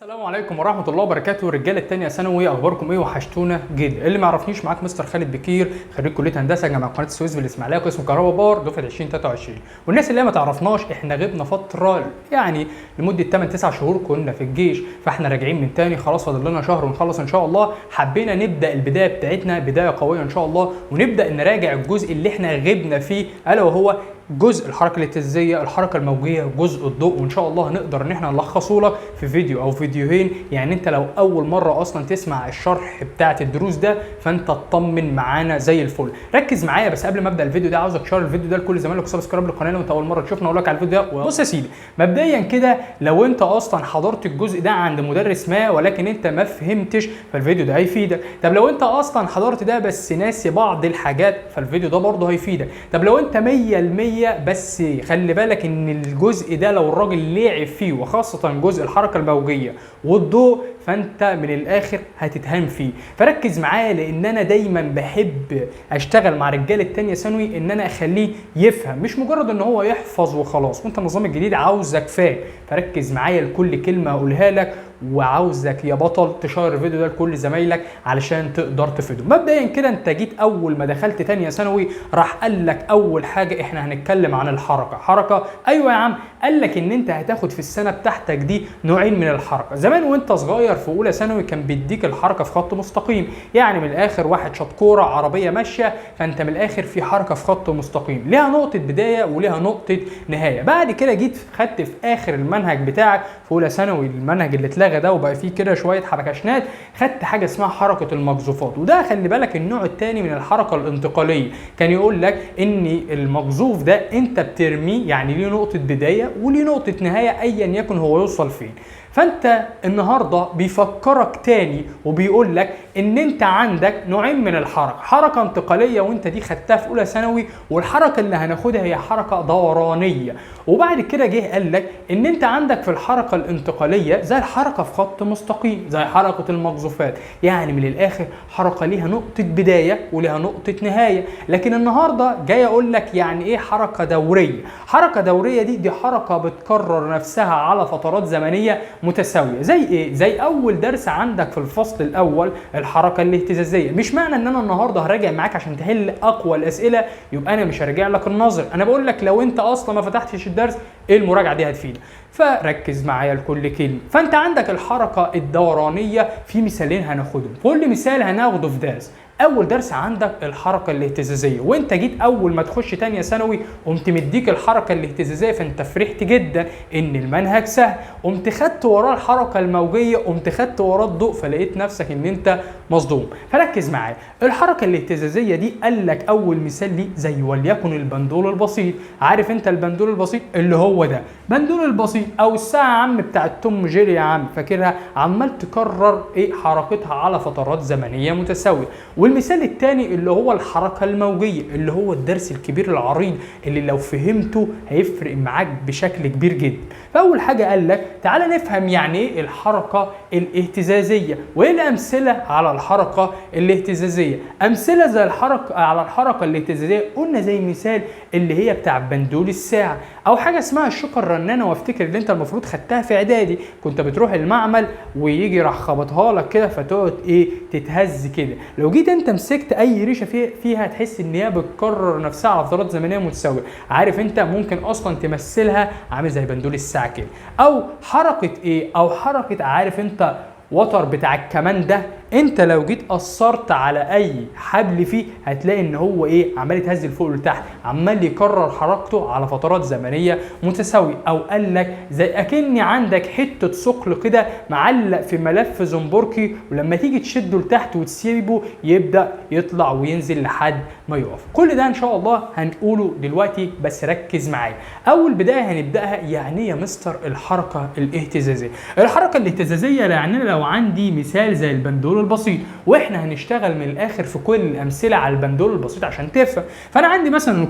السلام عليكم ورحمة الله وبركاته. الرجالة التانية ثانوي، أخباركم إيه؟ وحشتونا جدا. اللي ما يعرفنيش، معاك مستر خالد بكير، خريج كلية هندسة جامعة قناة السويس بالإسماعيلية، قسم كهرباء باور، دفعة 2023. والناس اللي ما تعرفناش، إحنا غبنا فترة يعني لمدة 8 9 شهور كنا في الجيش، فإحنا راجعين من تاني، خلاص فاضل لنا شهر ونخلص إن شاء الله. حبينا نبدأ البداية بتاعتنا بداية قوية إن شاء الله، ونبدأ نراجع الجزء اللي إحنا غبنا فيه، ألا وهو جزء الحركه الاهتزازيه، الحركه الموجيه، جزء الضوء. وان شاء الله هنقدر ان احنا نلخصه لك في فيديو او فيديوهين. يعني انت لو اول مره اصلا تسمع الشرح بتاعه الدروس ده، فانت اطمن معانا زي الفل. ركز معايا بس قبل ما ابدا الفيديو ده، عاوزك تشير الفيديو ده لكل زمايلك وسبسكرايب للقناه لو انت اول مره تشوفنا. اقول لك على الفيديو ده. بص يا سيدي، مبدئيا كده لو انت اصلا حضرت الجزء ده عند مدرس ما ولكن انت ما فهمتش، فالفيديو ده هيفيدك. طب لو انت اصلا حضرت ده بس ناسي بعض الحاجات، فالفيديو ده برضه هيفيدك. طب لو انت 100% بس خلي بالك ان الجزء ده لو الراجل لعب فيه، وخاصة جزء الحركة الموجية والضوء، فانت من الاخر هتتهان فيه. فركز معايا، لان انا دايما بحب اشتغل مع رجال التانية ثانوي ان انا اخليه يفهم، مش مجرد ان هو يحفظ وخلاص. وانت النظام الجديد عاوزك فاهم. فركز معايا لكل كلمة هقولها لك، وعاوزك يا بطل تشير الفيديو ده لكل زمايلك علشان تقدر تفيده. مبدئيا كده، انت جيت اول ما دخلت تانية ثانوي راح قال لك اول حاجه احنا هنتكلم عن الحركه. حركه؟ ايوه يا عم. قال لك ان انت هتاخد في السنه بتاعتك دي نوعين من الحركه. زمان وانت صغير في اولى ثانوي كان بيديك الحركه في خط مستقيم، يعني من الاخر واحد شاط كوره، عربيه ماشيه، فانت من الاخر في حركه في خط مستقيم ليها نقطه بدايه وليها نقطه نهايه. بعد كده جيت خدت في اخر المنهج بتاعك في اولى ثانوي، المنهج اللي اتلغى ده وبقى فيه كده شويه حركشنات، خدت حاجه اسمها حركه المقذوفات. وده خلي بالك النوع الثاني من الحركه الانتقاليه. كان يقول لك ان المقذوف ده انت بترميه، يعني ليه نقطه بدايه وليه نقطه نهايه ايا يكن هو يوصل فين. فانت النهارده بيفكرك تاني وبيقول لك ان انت عندك نوعين من الحركه، حركه انتقاليه وانت دي خدتها في اولى ثانوي، والحركه اللي هناخدها هي حركه دورانيه. وبعد كده جه قال لك ان انت عندك في الحركه الانتقاليه زي الحركه في خط مستقيم، زي حركه المقذوفات، يعني من الاخر حركه ليها نقطه بدايه وليها نقطه نهايه. لكن النهارده جاي اقول لك يعني ايه حركه دوريه. حركه دوريه دي حركه بتكرر نفسها على فترات زمنيه متساويه. زي ايه؟ زي اول درس عندك في الفصل الاول الحركه الاهتزازيه. مش معنى ان انا النهارده هراجع معاك عشان تحل اقوى الاسئله يبقى انا مش هراجع لك النظر. انا بقول لك لو انت اصلا ما فتحتش الدرس، ايه المراجعه دي هتفيدك. فركز معايا لكل كلمه. فانت عندك الحركه الدورانيه في مثالين هناخدهم، كل مثال هناخده في درس. اول درس عندك الحركه الاهتزازيه، وانت جيت اول ما تخش تانية ثانوي قمت مديك الحركه الاهتزازيه، فانت فرحت جدا ان المنهج سهل. قمت خدت وراه الحركه الموجيه، قمت خدت وراه الضوء، فلقيت نفسك ان انت مصدوم. فركز معايا. الحركه الاهتزازيه دي قال لك اول مثال ليه زي وليكن البندول البسيط. عارف انت البندول البسيط اللي هو ده، بندول البسيط او الساعه يا عم بتاعت توم جيري يا عم، فاكرها؟ عمال تكرر ايه حركتها على فترات زمنيه متساويه. والمثال الثاني اللي هو الحركه الموجيه، اللي هو الدرس الكبير العريض اللي لو فهمته هيفرق معاك بشكل كبير جدا. فاول حاجه قال لك تعالى نفهم يعني ايه الحركه الاهتزازيه، وايه الامثله على الحركه الاهتزازيه. امثله زي الحركه على الحركه الاهتزازيه قلنا زي مثال اللي هي بتاع بندول الساعه، او حاجه اسمها الشوكه الرنانه. وافتكر اللي انت المفروض خدتها في اعدادي، كنت بتروح المعمل ويجي راح خبطها لك كده فتقعد ايه تتهز كده. لو جيت انت مسكت اي ريشه فيها تحس ان هي بتكرر نفسها على فترات زمنيه متساويه. عارف انت ممكن اصلا تمثلها عامل زي بندول الساعه كده. او حركه ايه؟ او حركه، عارف انت وتر بتاع الكمان ده، انت لو جيت اثرت على اي حبل فيه هتلاقي ان هو ايه عمال يتهز لفوق لتحت، عمال يكرر حركته على فترات زمنيه متساويه. او قال لك زي اكني عندك حته ثقل كده معلق في ملف زنبركي، ولما تيجي تشده لتحت وتسيبه يبدا يطلع وينزل لحد ما يقف. كل ده ان شاء الله هنقوله دلوقتي، بس ركز معايا. اول بدايه هنبداها يعني يا مستر الحركه الاهتزازيه. الحركه الاهتزازيه يعني لو عندي مثال زي البندول البسيط، واحنا هنشتغل من الاخر في كل الامثله على البندول البسيط عشان تفهم. فانا عندي مثلا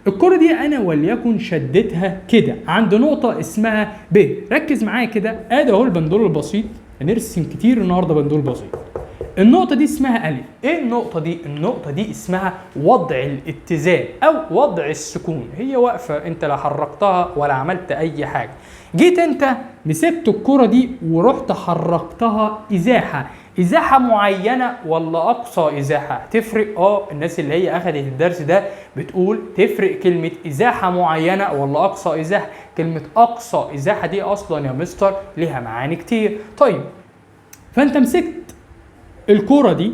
الكره دي انا وليكن شدتها كده عند نقطه اسمها ب. ركز معايا كده، ادي اهو البندول البسيط. هنرسم كتير النهارده بندول بسيط. النقطة دي اسمها ألف. إيه النقطة دي؟ النقطة دي اسمها وضع الاتزان أو وضع السكون. هي واقفة، أنت لا حركتها ولا عملت أي حاجة. جيت أنت مسكت الكرة دي ورحت حركتها إزاحة معينة ولا أقصى إزاحة؟ تفرق. الناس اللي هي أخدت الدرس ده بتقول تفرق كلمة إزاحة معينة ولا أقصى إزاحة. كلمة أقصى إزاحة دي أصلا يا مستر لها معاني كتير. طيب، فأنت مسكت الكرة دي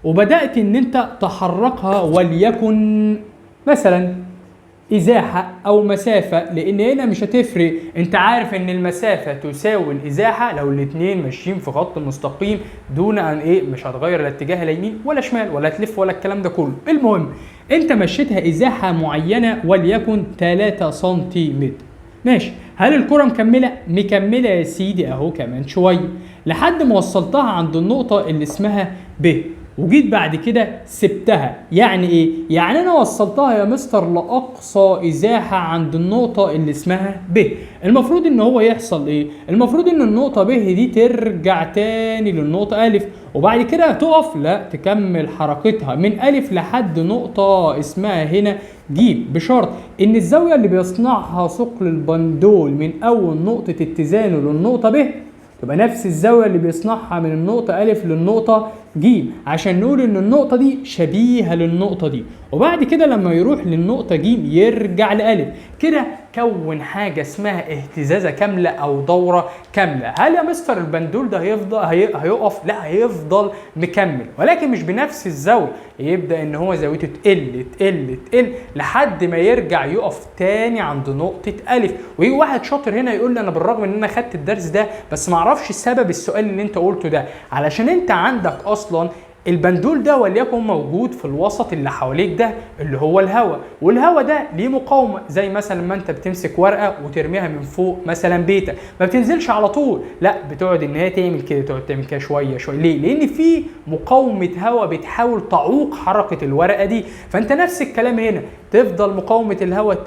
وبدأت ان انت تحركها وليكن مثلا ازاحة او مسافة، لان هنا مش هتفرق. انت عارف ان المسافة تساوي الازاحة لو الاتنين ماشيين في خط مستقيم دون ان مش هتغير الاتجاه لا يمين ولا شمال ولا تلف ولا الكلام ده كله. المهم انت مشيتها ازاحة معينة وليكن 3 سنتيمتر. ماشي، هل الكرة مكملة يا سيدي اهو كمان شوية لحد ما وصلتها عند النقطة اللي اسمها ب، وجيت بعد كده سبتها. يعني ايه؟ يعني انا وصلتها يا مستر لاقصى ازاحة عند النقطة اللي اسمها ب. المفروض ان هو يحصل ايه؟ المفروض ان النقطة ب دي ترجع تاني للنقطة الف، وبعد كده تقف، لا تكمل حركتها من الف لحد نقطة اسمها هنا ج، بشرط ان الزاوية اللي بيصنعها ثقل البندول من اول نقطة اتزانه للنقطة ب تبقى نفس الزاوية اللي بيصنعها من النقطة ألف للنقطة ج، عشان نقول إن النقطة دي شبيهة للنقطة دي. وبعد كده لما يروح للنقطة ج يرجع لألف. كده كون حاجة اسمها اهتزازة كاملة أو دورة كاملة. هل يا مستر البندول ده هيقف؟ لا، هيفضل مكمل، ولكن مش بنفس الزاوية. يبدأ إن هو زاويته تقل لحد ما يرجع يقف تاني عند نقطة ألف. ويجي واحد شاطر هنا يقول لي أنا بالرغم إن أنا خدت الدرس ده بس معرفش سبب السؤال اللي أنت قلته ده. علشان أنت عندك أصلا البندول ده وليكن موجود في الوسط اللي حواليك ده اللي هو الهواء، والهواء ده ليه مقاومه. زي مثلا ما انت بتمسك ورقه وترميها من فوق مثلا بيتك، ما بتنزلش على طول، لا بتقعد ان هي تعمل كده، تقعد تعمل كده شويه شويه. ليه؟ لان في مقاومه هواء بتحاول تعوق حركه الورقه دي. فانت نفس الكلام هنا، تفضل مقاومه الهواء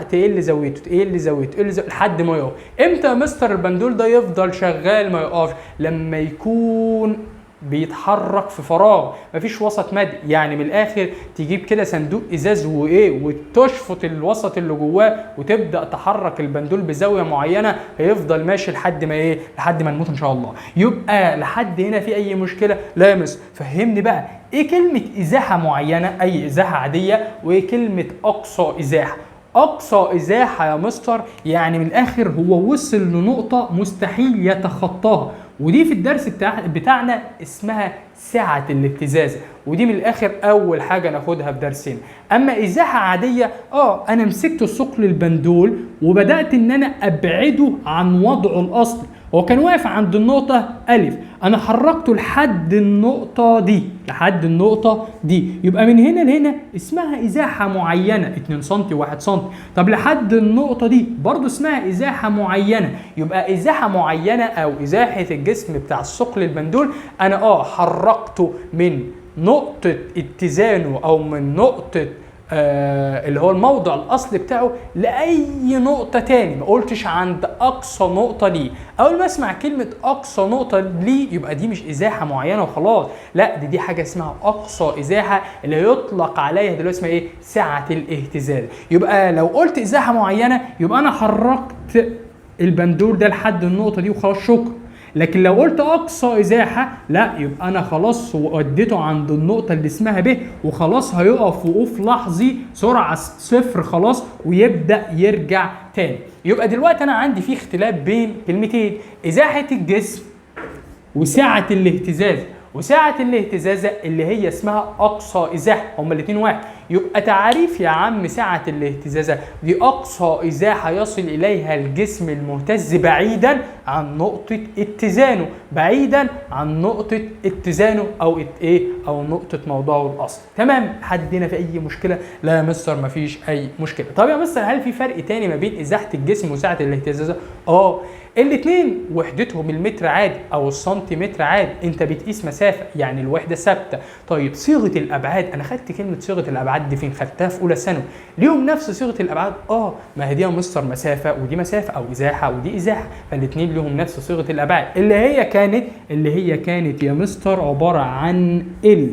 تقل زاويته لحد ما يقف. امتى يا مستر البندول ده يفضل شغال ما يقفش؟ لما يكون بيتحرك في فراغ، مفيش وسط مادي. يعني من الاخر تجيب كده صندوق ازاز وتشفط الوسط اللي جواه وتبدا تحرك البندول بزاويه معينه، هيفضل ماشي لحد ما لحد ما نموت ان شاء الله. يبقى لحد هنا في اي مشكله؟ لا يا مس. فهمني بقى ايه كلمه ازاحه معينه، اي ازاحه عاديه، وايه كلمه اقصى ازاحه؟ اقصى ازاحه يا مستر يعني من الاخر هو وصل لنقطه مستحيل يتخطاها، ودي في الدرس بتاعنا اسمها سعة الاهتزاز، ودي من الاخر اول حاجة ناخدها في درسنا. اما ازاحة عادية انا مسكت ثقل البندول وبدأت ان انا ابعده عن وضعه الاصلي. هو كان واقف عند النقطة ألف، أنا حركته لحد النقطة دي، يبقى من هنا لهنا اسمها إزاحة معينة 2 سم 1 سم. طب لحد النقطة دي برضو اسمها إزاحة معينة. يبقى إزاحة معينة أو إزاحة الجسم بتاع الثقل البندول أنا حركته من نقطة اتزانه أو من نقطة اللي هو الموضع الاصلي بتاعه لاي نقطه تاني، ما قلتش عند اقصى نقطه ليه. اول ما اسمع كلمه اقصى نقطه ليه يبقى دي مش ازاحه معينه وخلاص، لا دي حاجه اسمها اقصى ازاحه اللي يطلق عليها دلوقتي اسمها سعه الاهتزاز. يبقى لو قلت ازاحه معينه يبقى انا حركت البندول ده لحد النقطه دي وخلاص شكرا. لكن لو قلت اقصى ازاحه لا، يبقى انا خلاص وديته عند النقطه اللي اسمها ب وخلاص هيقف وقوف لحظي سرعه 0 خلاص ويبدا يرجع تاني. يبقى دلوقتي انا عندي في اختلاف بين كلمتين، ازاحه الجسم وسعه الاهتزاز. وسعه الاهتزاز اللي هي اسمها اقصى ازاحه، هما الاثنين واحد. يبقى تعريف يا عم سعه الاهتزاز دي اقصى ازاحه يصل اليها الجسم المهتز بعيدا عن نقطه اتزانه او نقطه موضعه الاصلي. تمام؟ حد هنا في اي مشكله؟ لا يا مستر مفيش اي مشكله. طب يا مستر هل في فرق تاني ما بين ازاحه الجسم وسعه الاهتزاز؟ الاثنين وحدتهم المتر عادي او السنتيمتر عادي، انت بتقيس مسافه يعني الوحده ثابته. طيب صيغه الابعاد، انا خدت كلمه صيغه الابعاد الابعاد دي فين؟ خدتها في اولى ثانوي. ليهم نفس صيغه الابعاد؟ ما هي دي يا مستر مسافه ودي مسافه، او ازاحه ودي ازاحه، فالاثنين ليهم نفس صيغه الابعاد اللي هي كانت يا مستر عباره عن ال،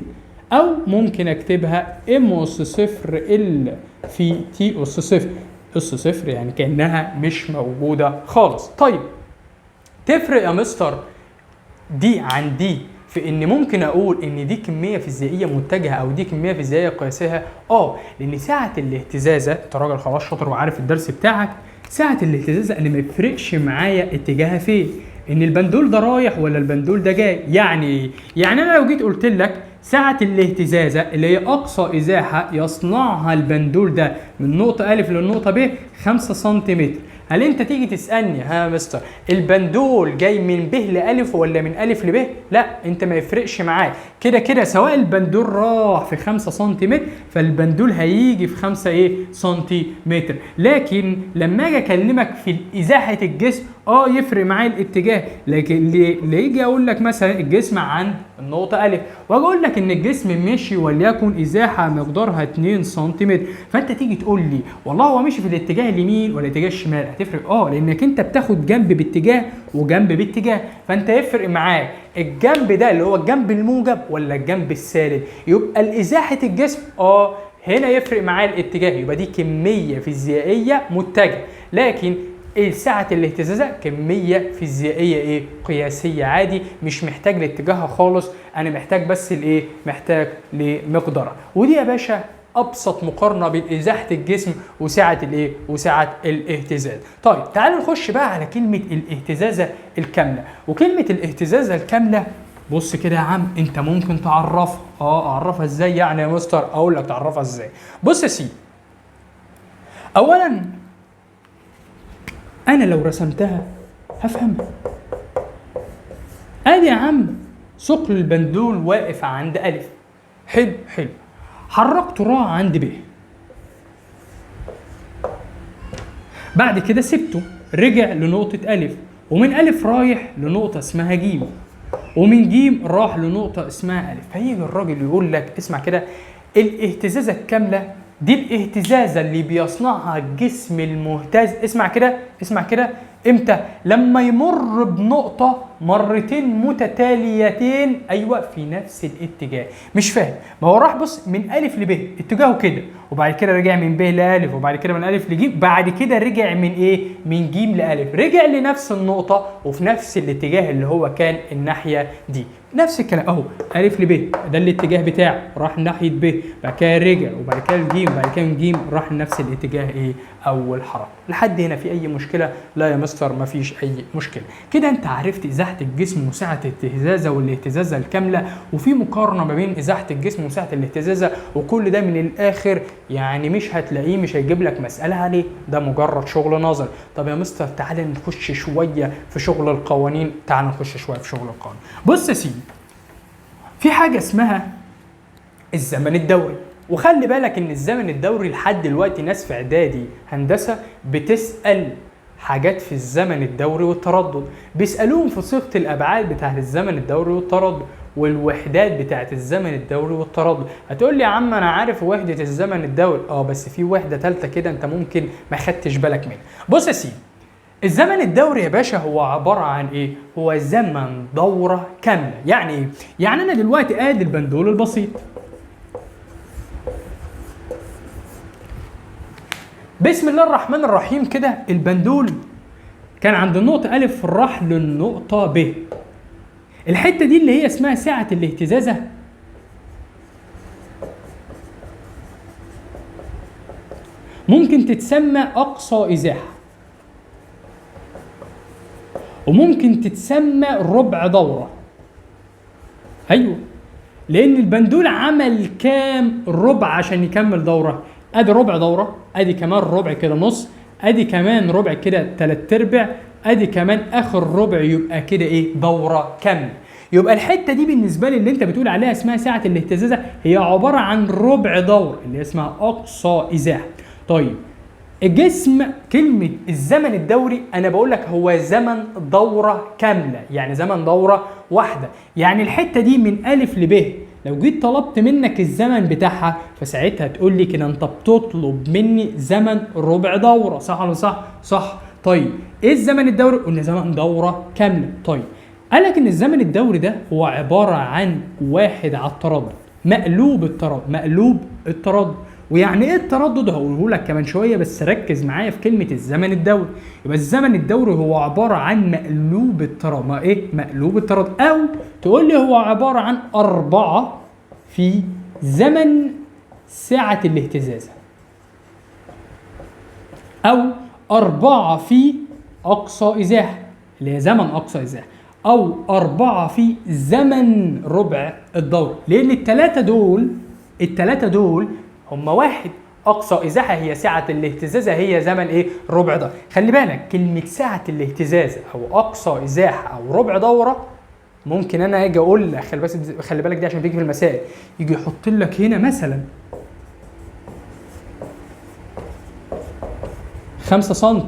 او ممكن اكتبها ام اس صفر ال في تي اس صفر. اس صفر يعني كانها مش موجوده خالص. طيب تفرق يا مستر دي عن دي في ان ممكن اقول ان دي كميه فيزيائيه متجهه او دي كميه فيزيائيه قياسيه؟ لان ساعه الاهتزازه، انت راجل خلاص شاطر وعارف الدرس بتاعك، ساعه الاهتزازه انا ما يفرقش معايا اتجاهها فين، ان البندول ده رايح ولا البندول ده جاي. يعني ايه؟ يعني انا لو جيت قلت لك ساعة الاهتزازة اللي هي أقصى إزاحة يصنعها البندول ده من نقطة أ للنقطة ب 5 سنتيمتر، هل أنت تيجي تسألني ها مستر البندول جاي من ب لأ ولا من أ لب؟ لا، أنت ما يفرقش معاك، كده كده سواء البندول راح في 5 سنتيمتر فالبندول هيجي في 5 سنتيمتر. لكن لما أجي أكلمك في إزاحة الجسم يفرق معايا الاتجاه، لكن اللي يجي اقول لك مثلا الجسم عند النقطه ا واجي اقول لك ان الجسم مشي وليكن ازاحه مقدارها 2 سنتيمتر، فانت تيجي تقول لي والله هو مشي في الاتجاه اليمين ولا الاتجاه الشمال؟ هتفرق لانك انت بتاخد جنب باتجاه وجنب باتجاه، فانت يفرق معاك الجنب ده اللي هو الجنب الموجب ولا الجنب السالب. يبقى الازاحه الجسم هنا يفرق معايا الاتجاه، يبقى دي كميه فيزيائيه متجهه. لكن ساعة الاهتزازة كمية فيزيائية قياسية عادي، مش محتاج لاتجاهها خالص، انا محتاج بس محتاج لمقدارها. ودي يا باشا ابسط مقارنة بين ازاحة الجسم وساعة وساعة الاهتزاز. طيب تعالوا نخش بقى على كلمة الاهتزازة الكاملة. وكلمة الاهتزازة الكاملة بص كده يا عم، انت ممكن تعرفها. اعرفها ازاي يعني يا مستر؟ اقول لك تعرفها ازاي. بص يا سيدي، اولا انا لو رسمتها هفهمها. ادي يا عم ثقل البندول واقف عند ا، حلو، حركته راح عند ب، بعد كده سبته رجع لنقطة ا، ومن ا رايح لنقطة اسمها ج، ومن ج راح لنقطة اسمها ا. فيجي الراجل يقول لك اسمع كده، الاهتزازة الكاملة دي الاهتزازة اللي بيصنعها الجسم المهتز. اسمع كده امتى؟ لما يمر بنقطة مرتين متتاليتين في نفس الاتجاه. مش فاهم؟ ما هو راح بص من ا لب اتجاهه كده، وبعد كده رجع من ب لأ، وبعد كده من ا لج، بعد كده رجع من ج لأ، رجع لنفس النقطة وفي نفس الاتجاه اللي هو كان الناحية دي. نفس الكلام اهو، ا لب ده الاتجاه بتاعه، راح ناحية ب، بعد كده رجع، وبعد كده الج، وبعد كده من ج راح لنفس الاتجاه اول حركة. لحد هنا في اي مشكلة؟ لا يا مستر مفيش اي مشكلة. كده انت عرفت ازاحة الجسم وسعة الاهتزازة والاهتزازة الكاملة، وفي مقارنة ما بين ازاحة الجسم وسعة الاهتزازة، وكل ده من الاخر يعني مش هتلاقيه، مش هيجيب لك مسألة عليه، ده مجرد شغل نظري. طب يا مستر تعالى نخش شوية في شغل القوانين. بص يا سيدي، في حاجة اسمها الزمن الدوري، وخلي بالك ان الزمن الدوري لحد دلوقتي ناس في اعدادي هندسة بتسأل حاجات في الزمن الدوري والتردد، بيسألوهم في صيغة الابعاد بتاعت الزمن الدوري والتردد والوحدات بتاعت الزمن الدوري والتردد. هتقول لي يا عم انا عارف وحدة الزمن الدوري، بس في وحدة ثالثة كده انت ممكن ما خدتش بالك منها. بص يا سيدي، الزمن الدوري يا باشا هو عبارة عن هو زمن دورة كاملة. يعني ايه؟ يعني انا دلوقتي ادي البندول البسيط، بسم الله الرحمن الرحيم كده البندول كان عند النقطة ا راح للنقطة ب. الحتة دي اللي هي اسمها سعة الاهتزازة، ممكن تتسمى أقصى إزاحة، وممكن تتسمى ربع دورة. أيوه، لأن البندول عمل كام ربع عشان يكمل دورة؟ أدي ربع دورة، أدي كمان ربع كده نص، أدي كمان ربع كده 3/4، أدي كمان آخر ربع، يبقى كده دورة كاملة. يبقى الحتة دي بالنسبة لي اللي أنت بتقول عليها اسمها سعة الاهتزازة هي عبارة عن ربع دورة اللي اسمها أقصى إزاحة. طيب الجسم، كلمة الزمن الدوري أنا بقول لك هو زمن دورة كاملة، يعني زمن دورة واحدة. يعني الحتة دي من أ لب لو جيت طلبت منك الزمن بتاعها فساعتها تقول لي كده انت بتطلب مني زمن ربع دوره، صح ولا صح؟ صح. طيب ايه الزمن الدوري؟ قلنا زمن دوره كامله. طيب قال لك ان الزمن الدوري ده هو عباره عن واحد على التردد مقلوب التردد، مقلوب التردد. ويعني ايه التردد هقوله لك كمان شويه، بس ركز معايا في كلمه الزمن الدوري. يبقى الزمن الدوري هو عباره عن مقلوب التردد. ما ايه مقلوب التردد؟ او تقول لي هو عباره عن 4 في زمن ساعه الاهتزاز، او 4 في اقصى ازاحه اللي هي زمن اقصى ازاحه، او 4 في زمن ربع الدورة. لان التلاتة دول هم واحد. اقصى ازاحه هي سعه الاهتزاز، هي زمن ايه؟ ربع دوره. خلي بالك كلمه سعه الاهتزاز او اقصى ازاحه او ربع دوره، ممكن انا اجي اقول لك خلي بالك دي عشان بيجي في المسائل، يجي يحط لك هنا مثلا 5 سم،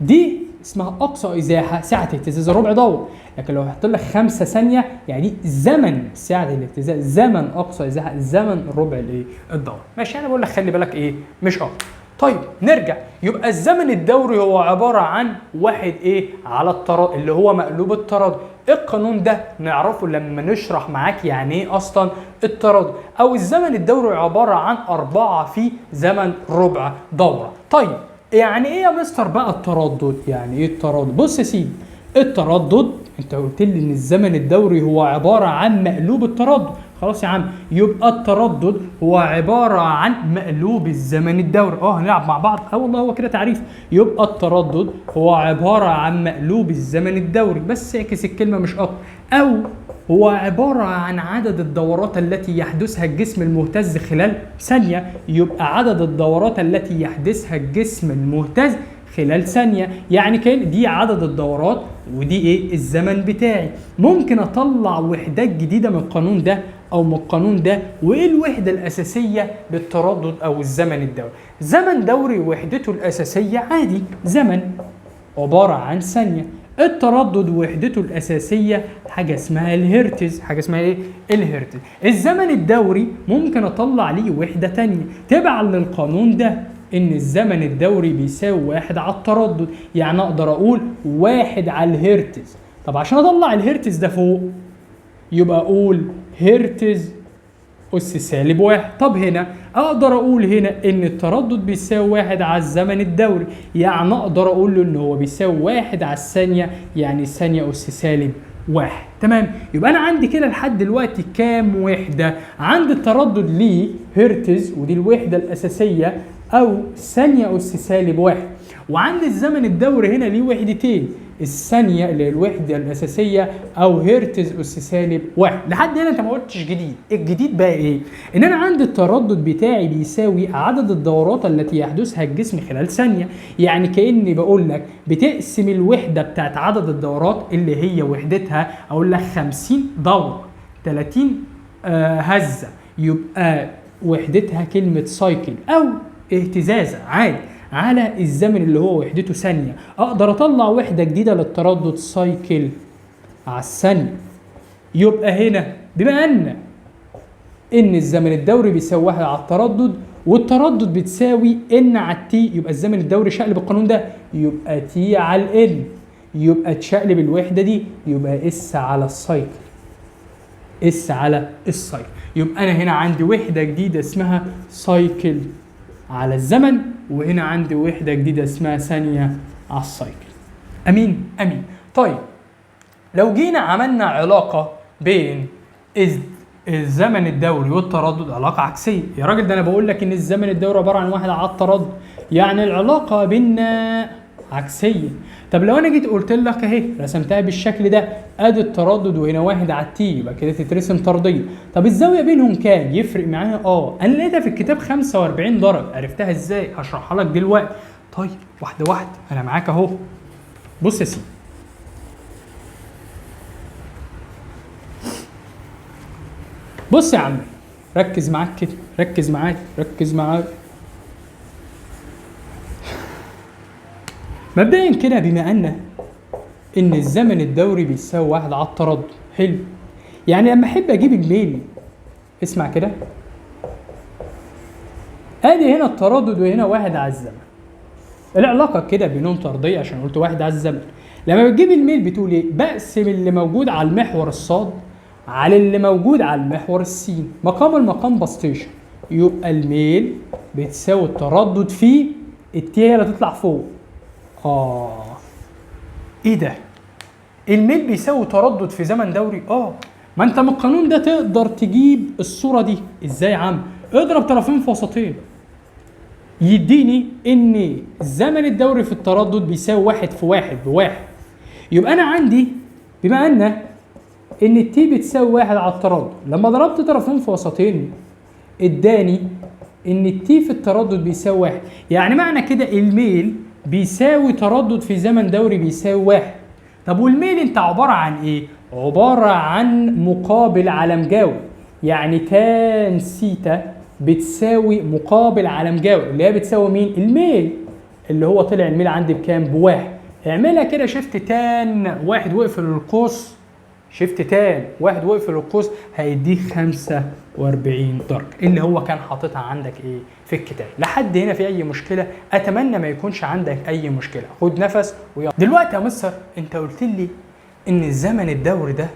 دي اسمها اقصى ازاحه سعه اهتزاز ربع دوره. لكن لو هحط لك 5 ثانيه يعني دي زمن سعه الاهتزاز، زمن اقصى ازاحه، زمن ربع الايه؟ الدوره. ماشي، انا بقول لك خلي بالك ايه؟ مش اكتر. طيب نرجع، يبقى الزمن الدوري هو عباره عن واحد ايه؟ على التردد اللي هو مقلوب التردد. القانون ده نعرفه لما نشرح معاك يعني ايه اصلا التردد. او الزمن الدوري عباره عن 4 في زمن ربع دوره. طيب يعني ايه يا مستر بقى التردد؟ يعني ايه التردد؟ بص يا سيدي، التردد انت قلت لي ان الزمن الدوري هو عباره عن مقلوب التردد، خلاص يا عم، يبقى التردد هو عباره عن مقلوب الزمن الدوري. هنلعب مع بعض، والله هو كده تعريف. يبقى التردد هو عباره عن مقلوب الزمن الدوري، بس اعكس الكلمه مش اكتر. او هو عبارة عن عدد الدورات التي يحدثها الجسم المهتز خلال ثانية. يبقى عدد الدورات التي يحدثها الجسم المهتز خلال ثانية، يعني كان دي عدد الدورات ودي ايه؟ الزمن بتاعي. ممكن اطلع وحدات جديدة من القانون ده او من القانون ده. وايه الوحدة الاساسية للتردد او الزمن الدوري؟ زمن دوري وحدته الاساسية عادي زمن عبارة عن ثانية. التردد وحدته الأساسية حاجة اسمها الهرتز. حاجة اسمها ايه؟ الهرتز. الزمن الدوري ممكن أطلع ليه وحدة تانية تبعا للقانون ده، إن الزمن الدوري بيساوي 1 على التردد. يعني أقدر أقول 1 على الهرتز. طب عشان أطلع الهرتز ده فوق يبقى أقول هرتز أس سالب 1. طب هنا أقدر أقول هنا إن التردد بيساوي 1 على الزمن الدوري، يعني أقدر أقول له إن هو بيساوي 1 على الثانية، يعني ثانية أس سالب 1. تمام؟ يبقى أنا عندي كده لحد دلوقتي كام وحدة؟ عندي التردد ليه هرتز ودي الوحدة الأساسية أو ثانية أس سالب 1، وعندي الزمن الدوري هنا ليه وحدتين، الثانية اللي هي الوحدة الأساسية أو هرتز أس سالب 1. لحد هنا أنت ما قلتش جديد. الجديد بقى إيه؟ إن أنا عندي التردد بتاعي بيساوي عدد الدورات التي يحدثها الجسم خلال ثانية. يعني كأني بقول لك بتقسم الوحدة بتاعت عدد الدورات اللي هي وحدتها أقول لك 50 دورة 30 هزة، يبقى وحدتها كلمة سايكل أو اهتزازة عادي على الزمن اللي هو وحدته ثانية. أقدر أطلع وحدة جديدة للتردد سايكل على الثانية. يبقى هنا بما إن الزمن الدوري بيساوي 1 على التردد والتردد بتساوي N على التي، يبقى الزمن الدوري شقلب القانون ده يبقى تي على N، يبقى تشقلب الوحدة دي يبقى اس على السايكل، اس على السايكل. يبقى أنا هنا عندي وحدة جديدة اسمها سايكل على الزمن، وهنا عندي وحدة جديدة اسمها ثانية على السايكل. أمين؟ أمين. طيب لو جينا عملنا علاقة بين الزمن الدوري والتردد، علاقة عكسية. يا راجل ده أنا بقول لك إن الزمن الدوري عبارة عن 1 على التردد، يعني العلاقة بيننا عكسية. طب لو أنا جيت قلت لك أهي رسمتها بالشكل ده، أدي التردد وهنا 1 على التي، يبقى كده تترسم طردية. طب الزاوية بينهم كام؟ يفرق معايا؟ أنا لقيتها في الكتاب 45 درجة. عرفتها إزاي؟ هشرحها لك دلوقتي. طيب واحدة واحدة، أنا معاك أهو. بص يا سيدي، بص يا عم، ركز معاك كده، ركز معاك، ركز معاك. مبدئيا كده بما ان الزمن الدوري بيساوي 1 على التردد، حلو، يعني لما احب اجيب الميل اسمع كده، ادي هنا التردد وهنا واحد على الزمن. العلاقه كده بينهم طرديه عشان قلت واحد على الزمن. لما بتجيب الميل بتقول ايه؟ بقسم اللي موجود على المحور الصاد على اللي موجود على المحور السين. مقام المقام بسطيشن، يبقى الميل بتساوي التردد في التي هي اللي تطلع فوق. ايه ده؟ الميل بيساوي تردد في زمن دوري؟ ما انت من القانون ده تقدر تجيب الصوره دي ازاي يا عم؟ اضرب طرفين في وسطين يديني ان الزمن الدوري في التردد بيساوي واحد في واحد بواحد. يبقى انا عندي بما ان التي بتساوي واحد على التردد، لما ضربت طرفين في وسطين اداني ان التي في التردد بيساوي واحد. يعني معنى كده الميل بيساوي تردد في زمن دوري بيساوي واحد. طب والميل انت عباره عن ايه؟ عباره عن مقابل على مجاور، يعني تان سيتا بتساوي مقابل على مجاور اللي هي بتساوي مين؟ الميل، اللي هو طلع الميل عندي بكام؟ بواحد. اعملها كده شيفت تان واحد واقفل القوس، شيفت تان واحد واقفل القوس هيديك 45 درجه اللي هو كان حاططها عندك ايه في الكتاب. لحد هنا في اي مشكله؟ اتمنى ما يكونش عندك اي مشكله. خد نفس ويلا. دلوقتي يا مستر انت قلت لي ان الزمن الدوري ده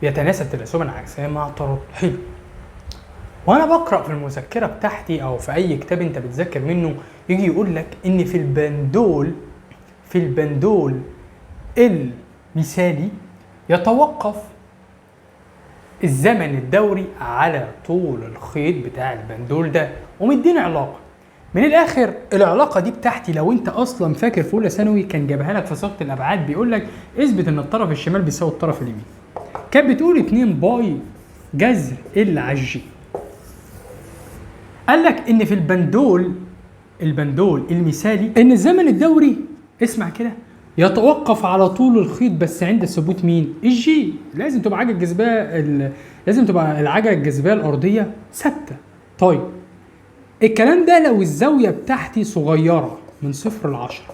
بيتناسب تناسبا عكسيا مع التردد. حلو. وانا بقرا في المذكره بتاعتي او في اي كتاب انت بتذاكر منه يجي يقول لك ان في البندول المثالي يتوقف الزمن الدوري على طول الخيط بتاع البندول ده، ومدينا علاقه. من الاخر العلاقه دي بتاعتي لو انت اصلا فاكر في اولى ثانوي كان جابها لك في صيغه الابعاد، بيقول لك اثبت ان الطرف الشمال بيساوي الطرف اليمين. كانت بتقول 2 باي جذر ال على الجي. قال لك ان في البندول المثالي ان الزمن الدوري اسمع كده يتوقف على طول الخيط بس عند ثبوت مين؟ الجي. لازم تبقى العجله الجاذبيه الارضيه ثابته. طيب الكلام ده لو الزاويه بتاعتي صغيره من 0 ل 10.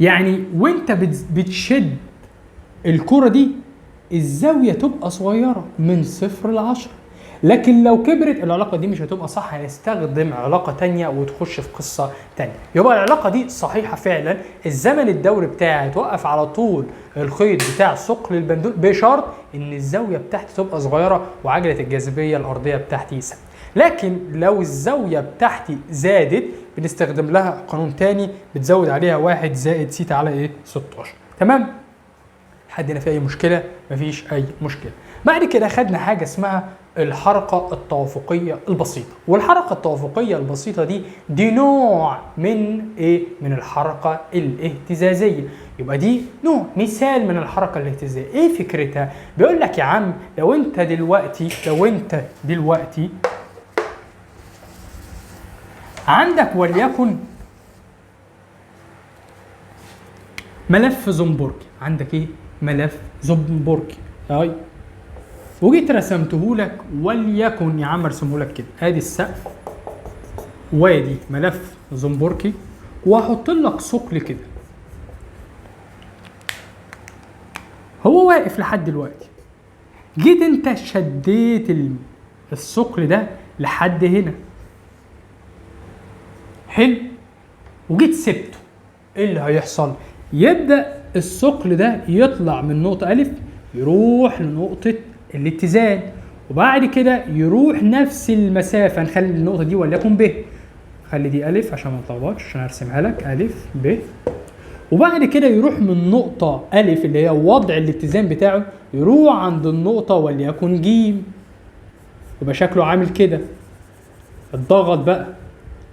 يعني وانت بتشد الكره دي الزاويه تبقى صغيره من 0 ل 10. لكن لو كبرت العلاقه دي مش هتبقى صح، هنستخدم علاقه تانية وتخش في قصه تانية. يبقى العلاقه دي صحيحه فعلا، الزمن الدوري بتاعي هيتوقف على طول الخيط بتاع ثقل البندول بشرط ان الزاويه بتاعتي تبقى صغيره وعجله الجاذبيه الارضيه بتاعتي ثابته. لكن لو الزاويه بتاعتي زادت بنستخدم لها قانون تاني بتزود عليها 1 زائد سيتا على ايه؟ 16. تمام؟ حد هنا في اي مشكله؟ مفيش اي مشكله. بعد كده خدنا حاجه اسمها الحركه التوافقيه البسيطه، والحركه التوافقيه البسيطه دي نوع من ايه؟ من الحركه الاهتزازيه. يبقى دي نوع مثال من الحركه الاهتزازيه. ايه فكرتها؟ بيقول لك يا عم لو انت دلوقتي عندك وليكن ملف زنبركي، عندك ايه؟ ملف زنبركي. طيب وجيت رسمته لك وليكن يا عم ارسمه لك كده، ادي السقف وادي ملف زنبركي واحط لك ثقل كده. هو واقف لحد دلوقتي، جيت انت شديت الثقل ده لحد هنا، حلو، وجيت سبته، ايه اللي هيحصل؟ يبدأ الثقل ده يطلع من نقطة ألف يروح لنقطة الاتزان، وبعد كده يروح نفس المسافة. نخلي النقطة دي وليكن ب، خلي دي ألف عشان ما نطلعش، عشان أرسمها لك ألف ب، وبعد كده يروح من نقطة ألف اللي هي وضع الاتزان بتاعه يروح عند النقطة وليكن ج، يبقى شكله عامل كده. الضغط بقى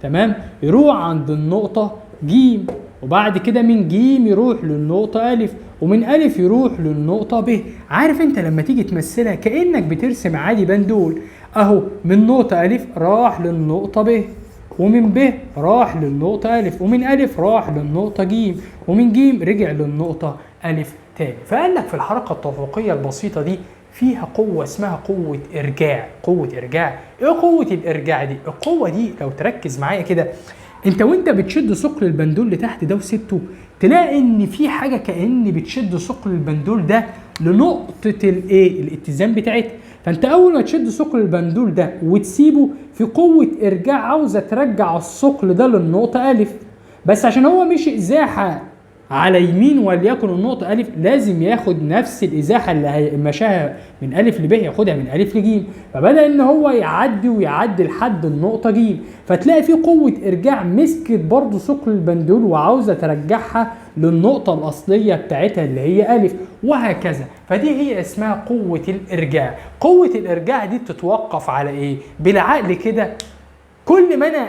تمام، يروح عند النقطة ج، وبعد كده من ج يروح للنقطة ألف، ومن ألف يروح للنقطة ب. عارف انت لما تيجي تمثلها كأنك بترسم عادي بندول اهو، من نقطة ألف راح للنقطة ب، ومن ب راح للنقطة ألف، ومن ألف راح للنقطة ج، ومن ج رجع للنقطة ألف تاني. فقال لك في الحركة التوافقية البسيطة دي فيها قوة اسمها قوة إرجاع. قوة إرجاع. إيه قوة الإرجاع دي؟ القوة دي لو تركز معايا كده، أنت وأنت بتشد ثقل البندول اللي تحت ده وسبته، تلاقي إن في حاجة كأن بتشد ثقل البندول ده لنقطه الايه الاتزان بتاعتها. فانت اول ما تشد ثقل البندول ده وتسيبه في قوه ارجاع عاوزه ترجع الثقل ده للنقطه الف، بس عشان هو مش ازاحه على يمين وليكن النقطة ألف لازم ياخد نفس الإزاحة اللي مشاها من ألف لب ياخدها من ألف لج، فبدأ إن هو يعدي ويعدي لحد النقطة ج، فتلاقي في قوة إرجاع مسكت برضه ثقل البندول وعاوزة ترجعها للنقطة الأصلية بتاعتها اللي هي ألف، وهكذا. فدي هي اسمها قوة الإرجاع. قوة الإرجاع دي بتتوقف على إيه؟ بالعقل كده، كل ما أنا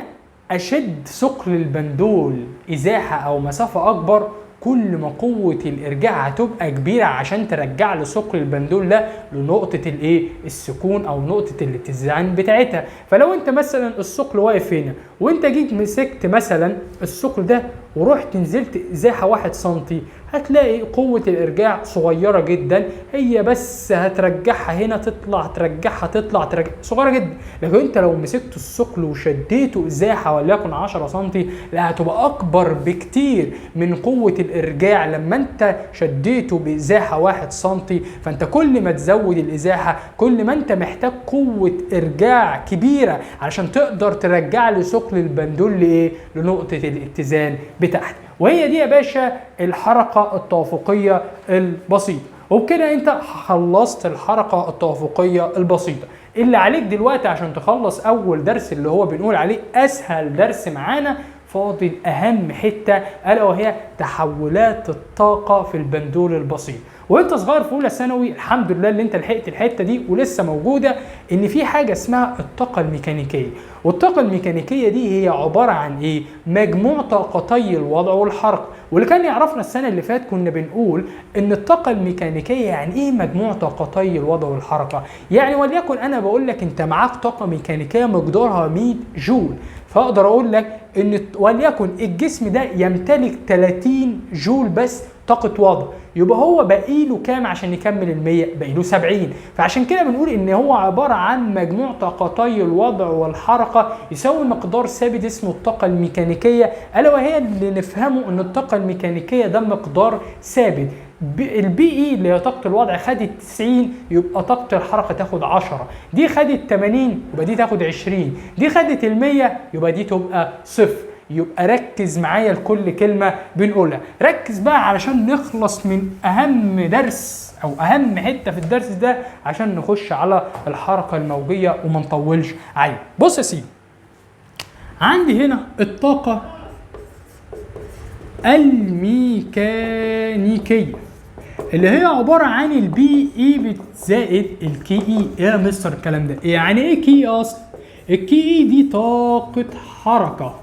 أشد ثقل البندول إزاحة أو مسافة أكبر كل ما قوة الإرجاع هتبقى كبيرة عشان ترجع لثقل البندول ده لنقطة الإيه؟ السكون أو نقطة الاتزان بتاعتها. فلو أنت مثلا الثقل واقف هنا وأنت جيت مسكت مثلا الثقل ده ورحت نزلت إزاحة 1 سنتي، هتلاقي قوة الإرجاع صغيرة جدا، هي بس هترجعها هنا تطلع ترجعها تطلع صغيرة جدا. لكن أنت لو مسكت الثقل وشديته إزاحة وليكن 10 سنتي لا هتبقى أكبر بكتير من قوة الإرجاع لما أنت شديته بإزاحة 1 سنتي. فأنت كل ما تزود الإزاحة كل ما أنت محتاج قوة إرجاع كبيرة علشان تقدر ترجع لثقل البندول لإيه؟ لنقطة الاتزان بتاعتك. وهي دي يا باشا الحركة التوافقية البسيطة. وبكده انت خلصت الحركة التوافقية البسيطة. اللي عليك دلوقتي عشان تخلص اول درس اللي هو بنقول عليه اسهل درس معانا، فاضل اهم حتة الا وهي تحولات الطاقة في البندول البسيط. وانت صغير في اولى ثانوي الحمد لله اللي انت لحقت الحته دي ولسه موجوده، ان في حاجه اسمها الطاقه الميكانيكيه. والطاقه الميكانيكيه دي هي عباره عن ايه؟ مجموع طاقتي الوضع والحركه. واللي كان يعرفنا السنه اللي فاتت كنا بنقول ان الطاقه الميكانيكيه يعني ايه مجموع طاقتي الوضع والحركه؟ يعني وليكن انا بقول لك انت معاك طاقه ميكانيكيه مقدارها 100 جول، فاقدر اقول لك ان وليكن الجسم ده يمتلك 30 جول بس طاقة وضع، يبقى هو باقي له كام عشان يكمل ال100؟ باقي له 70. فعشان كده بنقول ان هو عبارة عن مجموع طاقتي الوضع والحركة يساوي مقدار ثابت اسمه الطاقة الميكانيكية، الا وهي اللي نفهمه ان الطاقة الميكانيكية ده مقدار ثابت. البي اي اللي هي طاقة الوضع خدت 90 يبقى طاقة الحركة تاخد 10، دي خدت 80 يبقى دي تاخد 20، دي خدت ال100 يبقى دي تبقى صفر. يبقى ركز معايا لكل كلمة بنقولها، ركز بقى علشان نخلص من أهم درس أو أهم حتة في الدرس ده عشان نخش على الحركة الموجية وما نطولش عليه. بص يا سيدي، عندي هنا الطاقة الميكانيكية اللي هي عبارة عن البي اي زائد الكي اي. ايه يا مستر الكلام ده؟ يعني ايه كي اي اصلا؟ الكي اي دي طاقة حركة.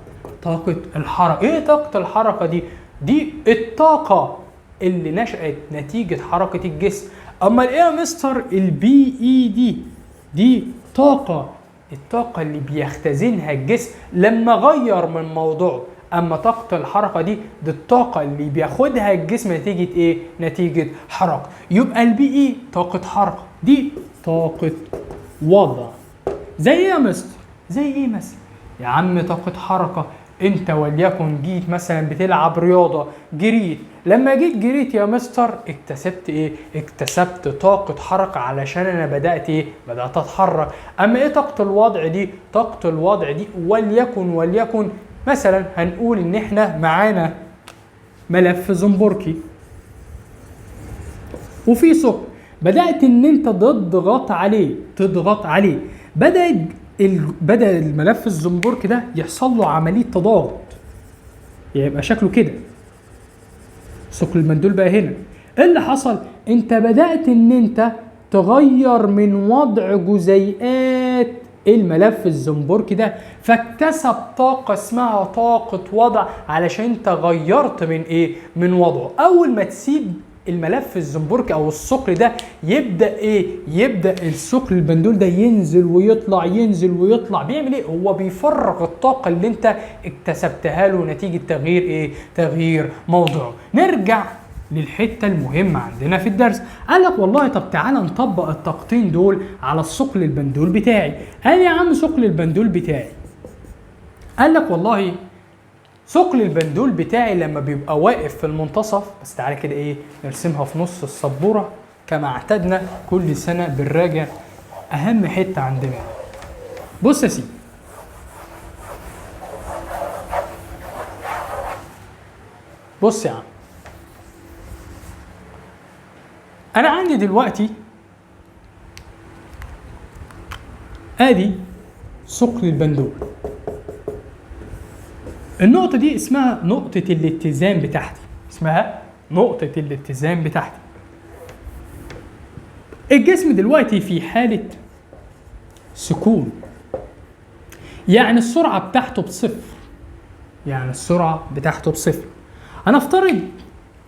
طاقة الحركة. ايه طاقة الحركة دي؟ دي الطاقة اللي نشأت نتيجة حركة الجسم. اما ايه يا مستر البي اي دي الطاقة اللي بيختزنها الجسم لما غير من موضوعه. اما طاقة الحركة دي الطاقة اللي بياخدها الجسم نتيجة ايه؟ نتيجة حركة. يبقى البي اي طاقة حركة، دي طاقة وضع. زي ايه يا مستر؟ زي ايه مثلا؟ يا عم طاقة حركة، انت وليكن جيت مثلا بتلعب رياضة جريت، لما جيت جريت يا مستر اكتسبت ايه؟ اكتسبت طاقة حركة علشان انا بدأت ايه؟ بدأت اتحرك. اما ايه طاقة الوضع دي؟ طاقة الوضع دي وليكن مثلا هنقول ان احنا معانا ملف زنبركي وفي ثقب، بدأت ان انت تضغط عليه، بدأ الملف الزنبركي ده يحصل له عملية تضاغط، يبقى شكله كده. ثقل البندول بقى هنا ايه اللي حصل؟ انت بدأت ان انت تغير من وضع جزيئات الملف الزنبركي ده، فاكتسب طاقة اسمها طاقة وضع علشان انت غيرت من ايه؟ من وضعه. اول ما تسيب الملف الزنبركي او الثقل ده يبدا ايه؟ يبدا الثقل البندول ده ينزل ويطلع. بيعمل ايه؟ هو بيفرغ الطاقه اللي انت اكتسبتها له نتيجه تغيير ايه؟ تغيير موضوعه. نرجع للحته المهمه عندنا في الدرس. قال لك والله طب تعالى نطبق الطاقتين دول على الثقل البندول بتاعي. قال يا عم ثقل البندول بتاعي، قال لك والله ثقل البندول بتاعي لما بيبقى واقف في المنتصف، بس تعالى كده ايه نرسمها في نص السبوره كما اعتدنا كل سنة بنراجع أهم حتة عندنا. بص يا سيدي، بص يا عم، أنا عندي دلوقتي آدي ثقل البندول. النقطة دي اسمها نقطة الاتزان بتاعتي، اسمها نقطة الاتزان بتاعتي. الجسم دلوقتي في حالة سكون، يعني السرعة بتاعته بصفر، يعني السرعة بتاعته بصفر. هنفترض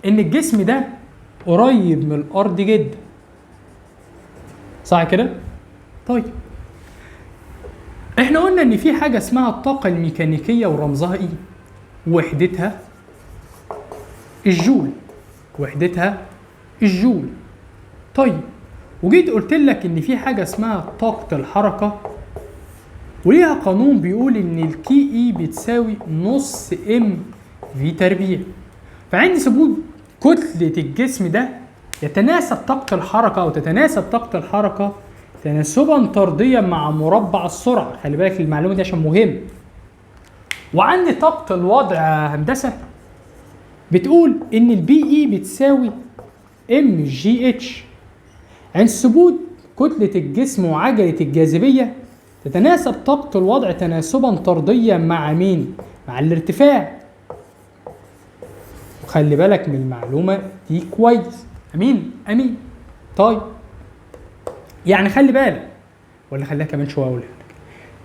إن الجسم ده قريب من الأرض جدا، صح كده؟ طيب احنا قلنا ان في حاجة اسمها الطاقة الميكانيكية ورمزها ايه؟ وحدتها الجول، وحدتها الجول. طيب وجيت قلت لك ان في حاجة اسمها طاقة الحركة، وليها قانون بيقول ان الكي اي بتساوي نص ام في تربيع. فعندي ثبوت كتلة الجسم ده يتناسب طاقة الحركة او تتناسب طاقة الحركة تناسبا طرديا مع مربع السرعة. خلي بالك المعلومة دي عشان مهم. وعندي طاقة الوضع هندسة بتقول ان البي اي بتساوي ام جي اتش. عند ثبوت كتلة الجسم وعجلة الجاذبية تتناسب طاقة الوضع تناسبا طرديا مع مين؟ مع الارتفاع. وخلي بالك من المعلومة دي كويس. امين؟ امين. طيب يعني خلي بالك، ولا خليها كمان شويه اقولها لك.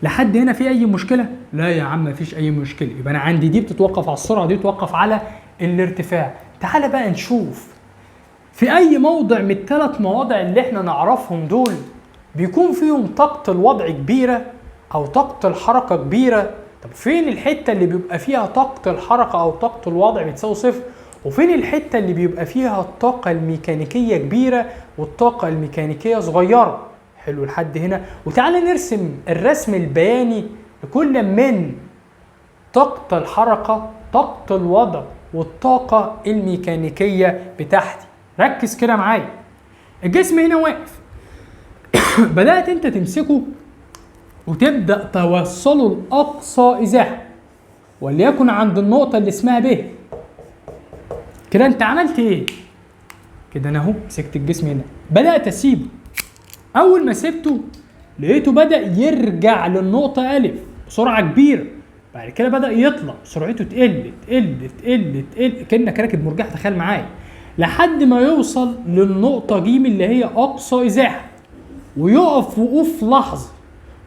لحد هنا في اي مشكله؟ لا يا عم مفيش اي مشكله. يبقى انا عندي دي بتتوقف على السرعه، دي بتتوقف على الارتفاع. تعالى بقى نشوف في اي موضع من الثلاث مواضع اللي احنا نعرفهم دول بيكون فيهم طاقه الوضع كبيره او طاقه الحركه كبيره. طب فين الحته اللي بيبقى فيها طاقه الحركه او طاقه الوضع بتساوي صفر؟ وفين الحتة اللي بيبقى فيها الطاقة الميكانيكية كبيرة والطاقة الميكانيكية صغيرة؟ حلو لحد هنا. وتعالى نرسم الرسم البياني لكل من طاقة الحركة، طاقة الوضع، والطاقة الميكانيكية بتاعتي. ركز كده معايا. الجسم هنا واقف بدأت انت تمسكه وتبدأ توصله لأقصى إزاحة، وليكن عند النقطة اللي اسمها ب. كده انت عملت ايه؟ كده انا اهو مسكت الجسم هنا، بدأت اسيبه. اول ما سبته لقيته بدأ يرجع للنقطة ألف بسرعة كبيرة. بعد كده بدأ يطلع سرعته تقل تقل تقل تقل، كأنك راكب مرجح، تخيل معايا، لحد ما يوصل للنقطة ج اللي هي أقصى إزاحة، ويقف وقوف لحظة.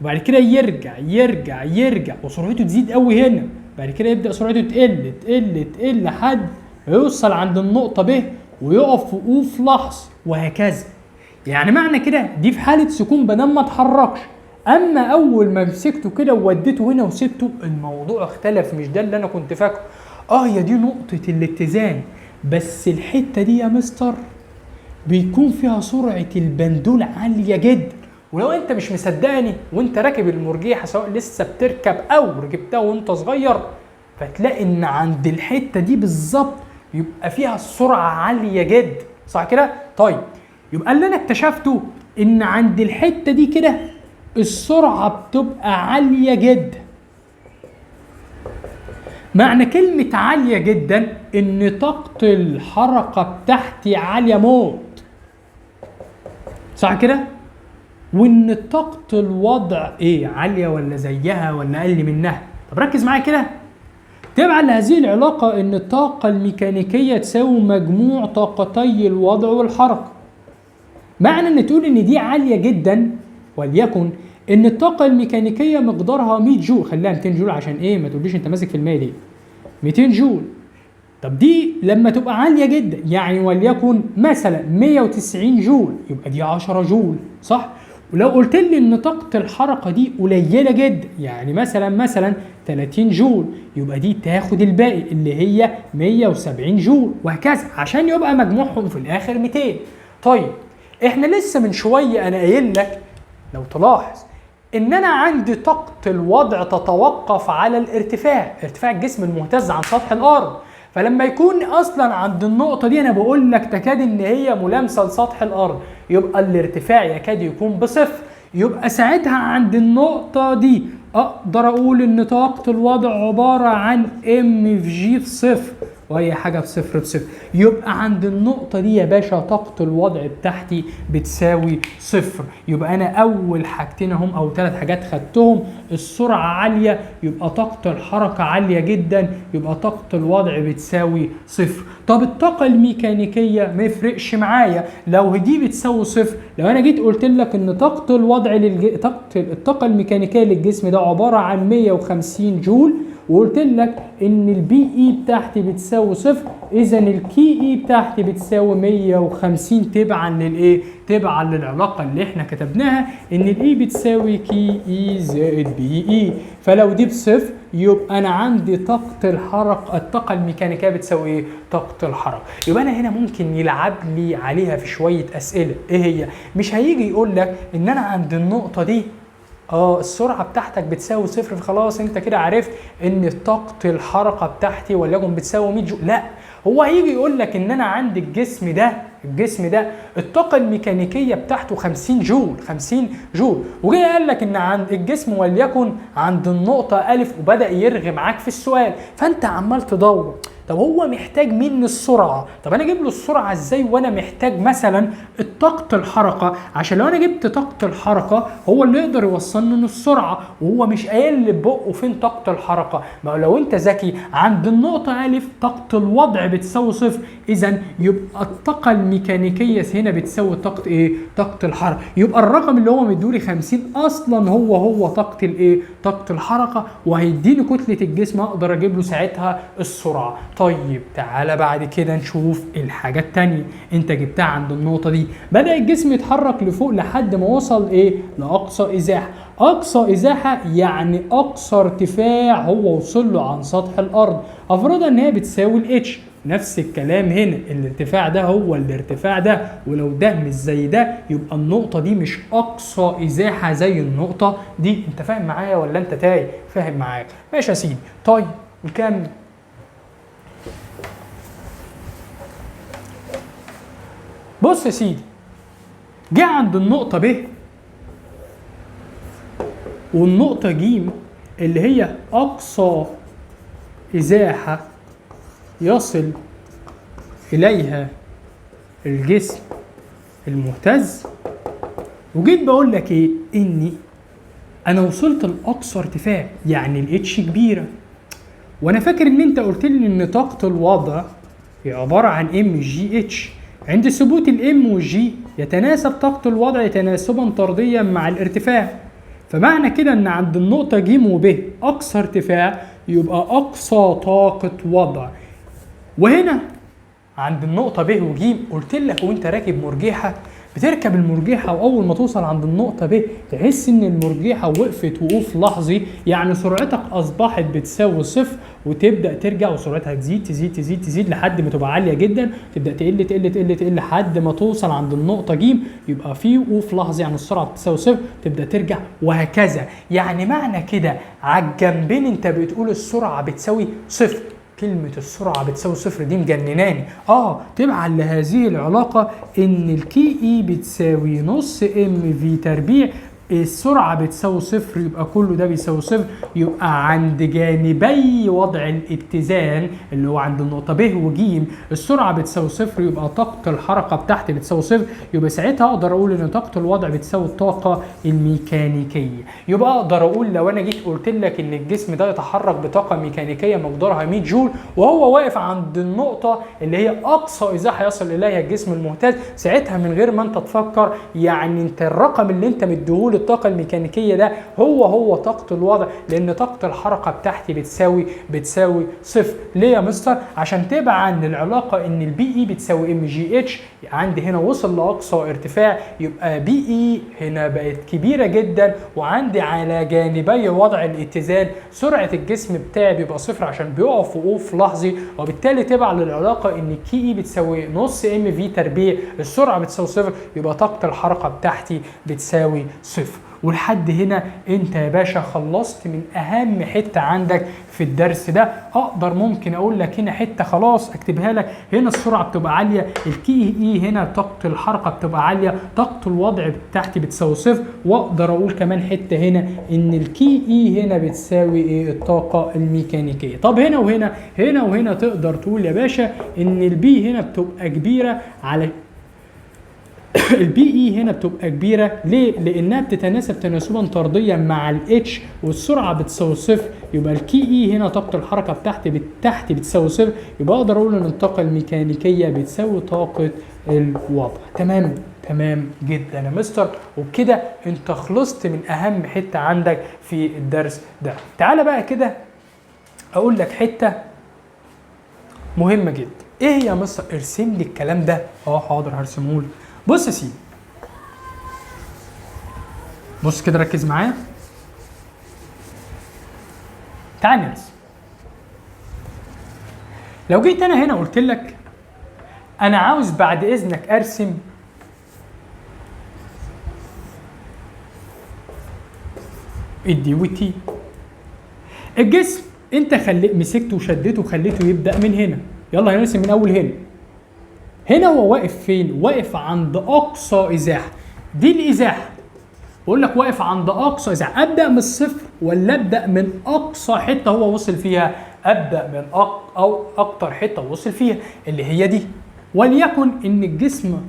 وبعد كده يرجع يرجع يرجع وسرعته تزيد قوي هنا. بعد كده يبدأ سرعته تقل تقل تقل لحد يوصل عند النقطة ب ويقف وقوف لحظة، وهكذا. يعني معنى كده دي في حالة سكون بدل ما اتحركش. اما اول ما مسكته كده ووديته هنا وسبته الموضوع اختلف. مش ده اللي انا كنت فاكره. هي دي نقطة الاتزان، بس الحتة دي يا مستر بيكون فيها سرعة البندول عالية جدا. ولو انت مش مصدقني وانت راكب المرجيحة، سواء لسه بتركب او ركبتها وانت صغير، فتلاقي ان عند الحتة دي بالظبط يبقى فيها السرعة عالية جدا، صح كده؟ طيب يبقى اللي انا اكتشفته ان عند الحتة دي كده السرعة بتبقى عالية جدا. معنى كلمة عالية جدا ان طاقة الحركة بتاعتي عالية موت، صح كده؟ وان طاقة الوضع ايه؟ عالية ولا زيها ولا اقل منها؟ طب ركز معايا كده. تبعا لهذه العلاقة ان الطاقة الميكانيكية تساوي مجموع طاقتي الوضع والحركة. معنى ان تقول ان دي عالية جدا، وليكن ان الطاقة الميكانيكية مقدارها 100 جول، خليها 200 جول عشان ايه؟ ما تقوليش انت ماسك في المية ليه؟ 200 جول. طب دي لما تبقى عالية جدا يعني وليكن مثلا 190 جول، يبقى دي 10 جول، صح؟ ولو قلت لي ان طاقة الحركة دي قليلة جدا يعني مثلا 30 جول، يبقى دي تاخد الباقي اللي هي 170 جول، وهكذا عشان يبقى مجموعهم في الاخر 200. طيب احنا لسه من شوية انا قايل لك لو تلاحظ ان انا عندي طاقة الوضع تتوقف على الارتفاع، ارتفاع الجسم المهتز عن سطح الارض. فلما يكون اصلا عند النقطه دي انا بقول لك تكاد ان هي ملامسه لسطح الارض، يبقى الارتفاع يكاد يكون بصفر. يبقى ساعتها عند النقطه دي اقدر اقول ان طاقه الوضع عباره عن ام في جي في صفر، واي حاجه بصفر بصفر. يبقى عند النقطه دي يا باشا طاقه الوضع بتاعتي بتساوي صفر. يبقى انا اول حاجتين هم او 3 حاجات خدتهم، السرعه عاليه يبقى طاقه الحركه عاليه جدا، يبقى طاقه الوضع بتساوي صفر. طب الطاقه الميكانيكيه ما يفرقش معايا لو دي بتساوي صفر. لو انا جيت قلت لك ان طاقه الوضع الطاقه الميكانيكيه للجسم ده عباره عن 150 جول، وقلت لك ان البي اي بتاعتي بتساوي صفر، اذا الكي اي بتاعتي بتساوي 150 تبعا للايه؟ تبعا للعلاقه اللي احنا كتبناها ان الاي بتساوي كي اي زائد بي اي. فلو دي بصفر يبقى انا عندي طاقه الحركه، الطاقه الميكانيكيه بتساوي ايه؟ طاقه الحركه. يبقى انا هنا ممكن يلعب لي عليها في شويه اسئله. ايه هي؟ مش هيجي يقول لك ان انا عند النقطه دي السرعه بتاعتك بتساوي صفر، فخلاص انت كده عرفت ان طاقه الحركه بتاعتي وليكن بتساوي 100 جول. لا، هو هيجي يقول لك ان انا عندي الجسم ده الطاقه الميكانيكيه بتاعته 50 جول، 50 جول، وجاي قال لك ان عند الجسم وليكن عند النقطه الف، وبدا يرغي معاك في السؤال، فانت عمال تدور طب هو محتاج مني السرعه، طب انا اجيب له السرعه ازاي وانا محتاج مثلا طاقه الحركه؟ عشان لو انا جبت طاقه الحركه هو اللي يقدر يوصلني للسرعه، وهو مش قايل لي ببقه فين طاقه الحركه. ما لو انت ذكي عند النقطه الف طاقه الوضع بتساوي صفر، اذا يبقى الطاقه الميكانيكيه هنا بتساوي طاقه ايه؟ طاقه الحركه. يبقى الرقم اللي هو مديولي 50 اصلا هو طاقه الايه؟ طاقه الحركه، وهيديني كتله الجسم اقدر اجيب له ساعتها السرعه. طيب تعالى بعد كده نشوف الحاجة التانية. انت جبتها عند النقطة دي، بدأ الجسم يتحرك لفوق لحد ما وصل ايه؟ لأقصى إزاحة. أقصى إزاحة يعني أقصى ارتفاع هو وصل له عن سطح الأرض، أفرضها إن هي بتساوي الاتش. نفس الكلام هنا، الارتفاع ده هو الارتفاع ده، ولو ده مش زي ده يبقى النقطة دي مش أقصى إزاحة زي النقطة دي. انت فاهم معايا ولا انت تايه؟ فاهم معاك، ماشي يا سيدي. طيب نكمل. بص يا سيدي، جه عند النقطة ب والنقطة ج اللي هي أقصى إزاحة يصل إليها الجسم المهتز، وجيت بقول لك إيه؟ إني أنا وصلت لأقصى ارتفاع، يعني الاتش كبيرة، وأنا فاكر إن أنت قلت لي إن طاقة الوضع هي عبارة عن ام جي اتش. عند ثبوت الام والجي يتناسب طاقة الوضع تناسبا طرديا مع الارتفاع، فمعنى كده ان عند النقطة ج وب اقصى ارتفاع يبقى اقصى طاقة وضع. وهنا عند النقطة ب وج قلت لك وانت راكب مرجحة، بتركب المرجحة واول ما توصل عند النقطة ب تحس ان المرجحة وقفت وقوف لحظي، يعني سرعتك اصبحت بتساوي صفر، وتبدا ترجع وسرعتها تزيد تزيد تزيد تزيد لحد ما تبقى عاليه جدا، تبدا تقل تقل تقل تقل لحد ما توصل عند النقطه ج يبقى في وقوف لحظي، يعني السرعه بتساوي صفر، تبدا ترجع وهكذا. يعني معنى كده على الجنبين انت بتقول السرعه بتساوي صفر. كلمة السرعة بتساوي صفر دي مجنناني. تبعا لهذه العلاقة ان الكي اي بتساوي نص ام في تربيع، السرعة بتساوي صفر، يبقى كله ده بيساوي صفر. يبقى عند جانبي وضع الاتزان اللي هو عند النقطة ب وج السرعة بتساوي صفر، يبقى طاقة الحركة بتاعتي بتساوي صفر. يبقى ساعتها اقدر اقول ان طاقة الوضع بتساوي الطاقة الميكانيكية. يبقى اقدر اقول لو انا جيت قلت لك ان الجسم ده يتحرك بطاقة ميكانيكية مقدارها 100 جول وهو واقف عند النقطة اللي هي اقصى ازاحة يصل اليها الجسم المهتز، ساعتها من غير ما انت تفكر يعني انت الرقم اللي انت مديهوله الطاقة الميكانيكية ده هو طاقة الوضع، لأن طاقة الحركة بتاعتي بتساوي صفر. ليه يا مستر؟ عشان تبعا للعلاقة إن البي إي بتساوي ام جي اتش، عندي هنا وصل لأقصى ارتفاع، يبقى بي إي هنا بقت كبيرة جدا، وعندي على جانبي وضع الاتزان سرعة الجسم بتاعي بيبقى صفر عشان بيقف وقوف لحظي، وبالتالي تبعا للعلاقة إن كي إي بتساوي نص ام في تربيع، السرعة بتساوي صفر، يبقى طاقة الحركة بتاعتي بتساوي صفر. ولحد هنا انت يا باشا خلصت من اهم حته عندك في الدرس ده. اقدر ممكن اقول لك هنا حته خلاص اكتبها لك، هنا السرعه بتبقى عاليه، الكي اي هنا طاقه الحركه بتبقى عاليه، طاقه الوضع بتاعتي بتساوي صفر، واقدر اقول كمان حته هنا ان الكي اي هنا بتساوي ايه؟ الطاقه الميكانيكيه. طب هنا وهنا، هنا وهنا تقدر تقول يا باشا ان البي هنا بتبقى كبيره على البي اي هنا بتبقى كبيره ليه؟ لانها بتتناسب تناسبا طرديا مع الاتش والسرعه بتساوي صفر، يبقى الكي اي هنا طاقه الحركه بتاعتي بتساوي صفر، يبقى اقدر اقول ان الطاقه الميكانيكيه بتساوي طاقه الوضع. تمام جدا يا مستر، وبكده انت خلصت من اهم حته عندك في الدرس ده. تعالى بقى كده اقول لك حته مهمه جدا. ايه هي يا مستر؟ ارسم لي الكلام ده. حاضر هرسمه لك. بص يا سيدي، بص كده ركز معايا، تعال نرسم. لو جيت انا هنا قلت لك انا عاوز بعد اذنك ارسم الدي والتي. الجسم انت مسكته وشدته وخليته يبدا من هنا. يلا هنرسم من اول هنا. هنا هو واقف فين؟ واقف عند اقصى ازاحه، دي الازاحه. بقول لك واقف عند اقصى ازاحه، ابدا من الصفر ولا ابدا من اقصى حته هو وصل فيها؟ ابدا من او اكتر حته وصل فيها اللي هي دي. وليكن ان الجسم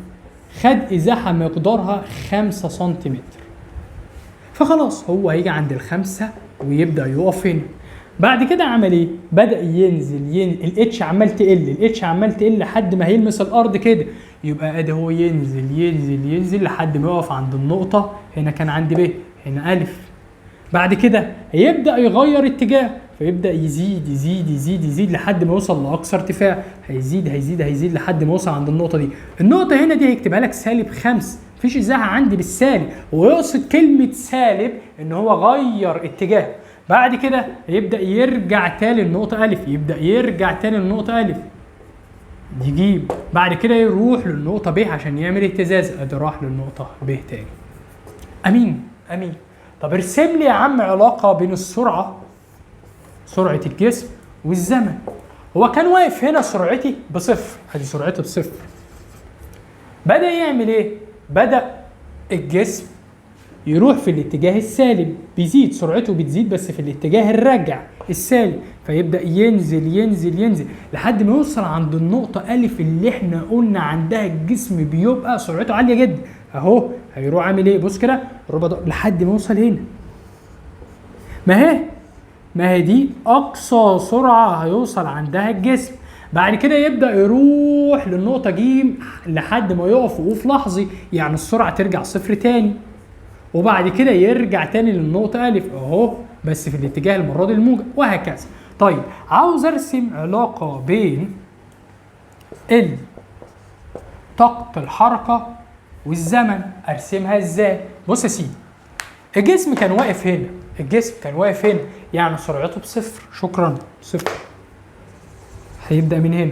خد ازاحه مقدارها 5 سنتيمتر، فخلاص هو هيجي عند الخمسه ويبدا يقف هنا. بعد كده عمل ايه؟ بدا ينزل الاتش عمال تقل لحد ما هيلمس الارض كده، يبقى ادي هو ينزل لحد ما يقف عند النقطه. هنا كان عندي ب، هنا الف. بعد كده هيبدا يغير اتجاه، فيبدا يزيد لحد ما يوصل لاقصى ارتفاع، هيزيد لحد ما يوصل عند النقطه دي. النقطه هنا دي هيكتبها لك -5، مفيش ازاحه عندي بالسالب، هو يقصد كلمه سالب ان هو غير اتجاه. بعد كده يبدا يرجع تاني للنقطه الف، يجيب. بعد كده يروح للنقطه ب عشان يعمل اهتزاز، ادي راح للنقطه ب تاني. امين. طب ارسم لي يا عم علاقه بين سرعه الجسم والزمن. هو كان واقف هنا سرعتي بصفر، ادي سرعتي بصفر. بدا يعمل ايه؟ بدا الجسم يروح في الاتجاه السالب، بيزيد سرعته، بتزيد بس في الاتجاه الراجع السالب، فيبدا ينزل لحد ما يوصل عند النقطه الف اللي احنا قلنا عندها الجسم بيبقى سرعته عاليه جدا. اهو هيروح عامل ايه؟ بص كده لحد ما يوصل هنا. ما هي دي اقصى سرعه هيوصل عندها الجسم. بعد كده يبدا يروح للنقطه ج لحد ما يقف وقوف لحظي، يعني السرعه ترجع صفر تاني، وبعد كده يرجع تاني للنقطه الف اهو، بس في الاتجاه المره دي الموجب، وهكذا. طيب عاوز ارسم علاقه بين طاقه الحركه والزمن. ارسمها ازاي؟ بص يا سيدي، الجسم كان واقف هنا، يعني سرعته بصفر، شكرا صفر، هيبدا من هنا.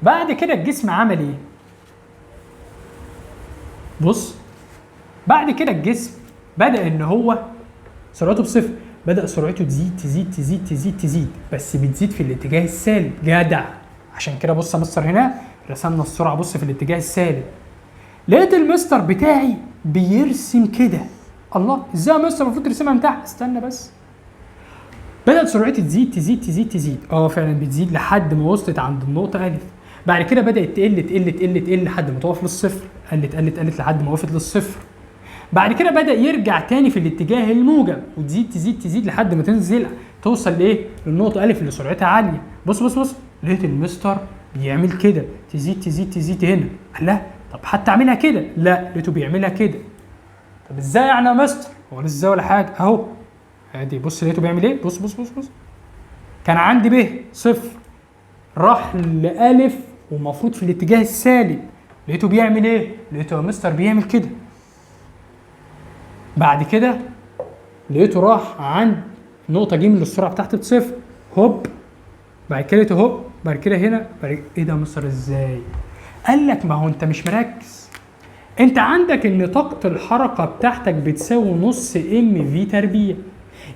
بعد كده الجسم عمل ايه؟ بص، بعد كده الجسم بدا ان هو سرعته بصفر، بدا سرعته تزيد، بس بتزيد في الاتجاه السالب. جدع. عشان كده بص يا مستر، هنا رسمنا السرعه بص في الاتجاه السالب. لقيت المستر بتاعي بيرسم كده. الله، ازاي يا مستر المفروض ترسمها من تحت؟ استنى بس. بدات سرعتي تزيد فعلا بتزيد لحد ما وصلت عند النقطه الف. بعد كده بدات تقل لحد ما توقف للصفر، قلت لحد ما وقفت للصفر. بعد كده بدا يرجع تاني في الاتجاه الموجب، وتزيد لحد ما تنزل توصل لايه؟ للنقطه الف اللي سرعتها عاليه. بص لقيت المستر بيعمل كده، تزيد هنا. لا طب حتى اعملها كده، لا لقيته بيعملها كده. طب ازاي يعني يا مستر؟ هو ازاي ولا حاجه؟ اهو ادي بص لقيته بيعمل ايه؟ بص كان عندي ب صفر، راح لالف ومفروض في الاتجاه السالب، لقيته بيعمل ايه؟ لقيته يا مستر بيعمل كده. بعد كده لقيته راح عند نقطه ج اللي السرعه بتاعتي بصفر، هوب. بعد كده لقيته هوب، بعد كده هنا. ايه ده يا مستر ازاي؟ قال لك ما هو انت مش مركز. انت عندك ان طاقة الحركة بتاعتك بتساوي نص ام في تربيع.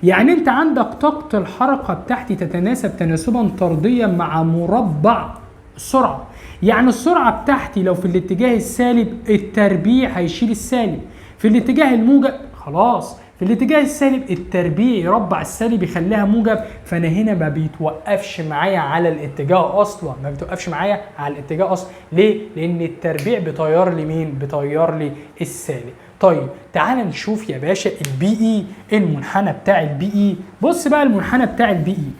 يعني انت عندك طاقة الحركة بتاعتي تتناسب تناسبا طرديا مع مربع السرعة. يعني السرعة بتاعتي لو في الاتجاه السالب التربيع هيشيل السالب، في الاتجاه الموجب خلاص في الاتجاه السالب التربيع يربع السالب يخليها موجب. فانا هنا ما بيتوقفش معايا على الاتجاه اصلا، ما بيتوقفش معايا على الاتجاه اصلا. ليه؟ لان التربيع بيطير لي مين؟ بيطير لي السالب. طيب تعال نشوف يا باشا البي اي، المنحنى بتاع البي اي. بص بقى المنحنى بتاع البي اي،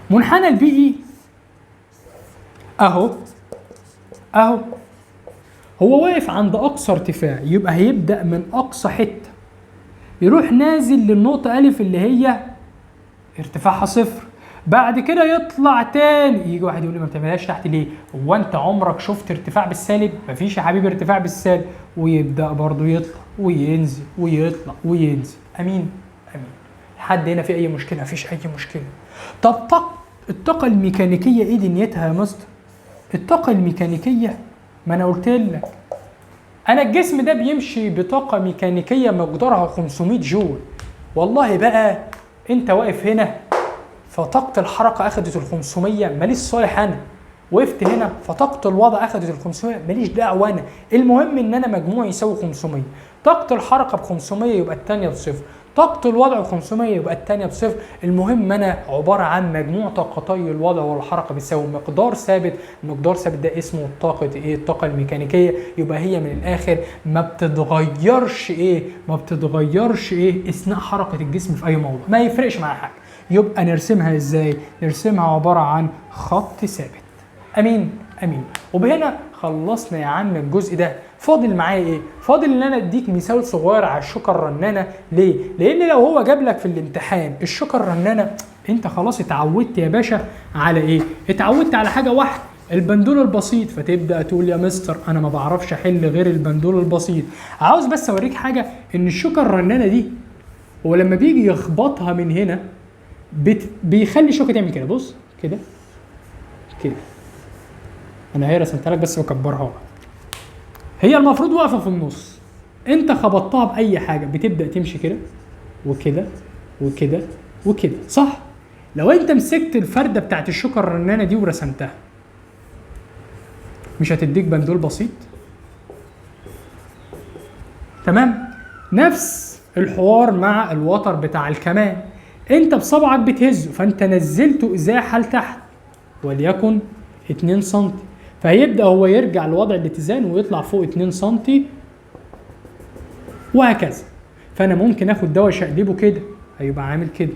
منحنى البي اي اهو اهو، هو واقف عند اقصى ارتفاع، يبقى هيبدا من اقصى حته يروح نازل للنقطه الف اللي هي ارتفاعها صفر، بعد كده يطلع تاني. يجي واحد يقول لي ما بتعملهاش تحت ليه؟ هو انت عمرك شفت ارتفاع بالسالب؟ مفيش يا حبيبي ارتفاع بالسالب. ويبدا برضه يطلع وينزل ويطلع وينزل. امين امين. لحد هنا في اي مشكله؟ مفيش اي مشكله. طب الطاقه الميكانيكيه ايه دنيتها يا مستر؟ الطاقه الميكانيكيه ما انا قلت لك انا الجسم ده بيمشي بطاقه ميكانيكيه مقدارها 500 جول. والله بقى انت واقف هنا فطاقه الحركه اخدت ال 500، ماليش صالح انا. وقفت هنا فطاقه الوضع اخدت ال 500، ماليش دعوه انا. المهم ان انا مجموعي يساوي 500. طاقه الحركه ب 500 يبقى الثانيه بصفر، طاقه الوضع ب 500 يبقى الثانيه بصفر. المهم انا عباره عن مجموع طاقتي الوضع والحركه بيساوي مقدار ثابت. المقدار ثابت ده اسمه طاقه ايه؟ الطاقه الميكانيكيه. يبقى هي من الاخر ما بتتغيرش ايه؟ ما بتتغيرش ايه اثناء حركه الجسم في اي موضوع، ما يفرقش معاها حاجه. يبقى نرسمها ازاي؟ نرسمها عباره عن خط ثابت. امين امين. وبهنا خلصنا يا عم الجزء ده. فاضل معايا ايه؟ فاضل ان انا اديك مثال صغير على الشوكه الرنانه. ليه؟ لان لو هو جاب لك في الامتحان الشوكه الرنانه انت خلاص اتعودت يا باشا على ايه؟ اتعودت على حاجه واحده، البندول البسيط. فتبدا تقول يا مستر انا ما بعرفش احل غير البندول البسيط. عاوز بس اوريك حاجه، ان الشوكه الرنانه دي هو لما بيجي يخبطها من هنا بيخلي الشوكه تعمل كده. بص كده كده، انا هي رسمتها لك بس بكبرها. هي المفروض واقفه في النص، انت خبطتها باي حاجه بتبدا تمشي كده وكده وكده وكده، صح؟ لو انت مسكت الفرده بتاعت الشوكه الرنانه دي ورسمتها مش هتديك بندول بسيط؟ تمام. نفس الحوار مع الوتر بتاع الكمان، انت بصبعك بتهزه فانت نزلته ازاحه لتحت وليكن 2 سم، فهيبدا هو يرجع لوضع الاتزان ويطلع فوق 2 سم وهكذا. فانا ممكن اخد ده واشقلبه كده، هيبقى عامل كده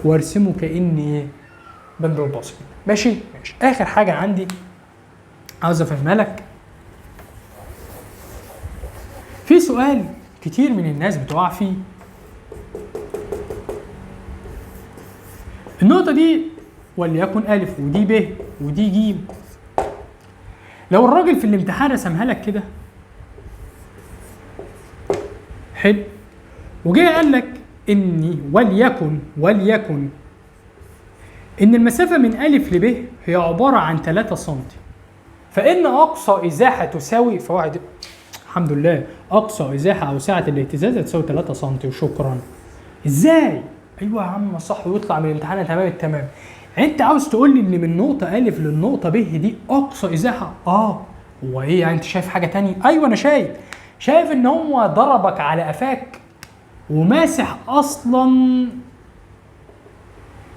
وارسمه كاني بندول بسيط. ماشي ماشي. اخر حاجه عندي عاوز افهمها لك، في سؤال كتير من الناس بتقع فيه. النقطة دي وليكن ألف ودي ب ودي ج. لو الراجل في الامتحان رسمها لك كده حلو، وجاي قال لك إني وليكن إن المسافة من ألف لب هي عبارة عن 3 سم، فإن أقصى إزاحة تساوي فواحد. الحمد لله، أقصى إزاحة أو سعة الاهتزاز هتساوي 3 سم وشكرا. إزاي؟ ايوه يا عم صح، ويطلع من الامتحان تمام التمام. انت عاوز تقول لي ان من نقطه الف للنقطه ب دي اقصى ازاحه؟ هو ايه يعني انت شايف حاجه تانية؟ ايوه انا شايف ان هو ضربك على قفاك وماسح اصلا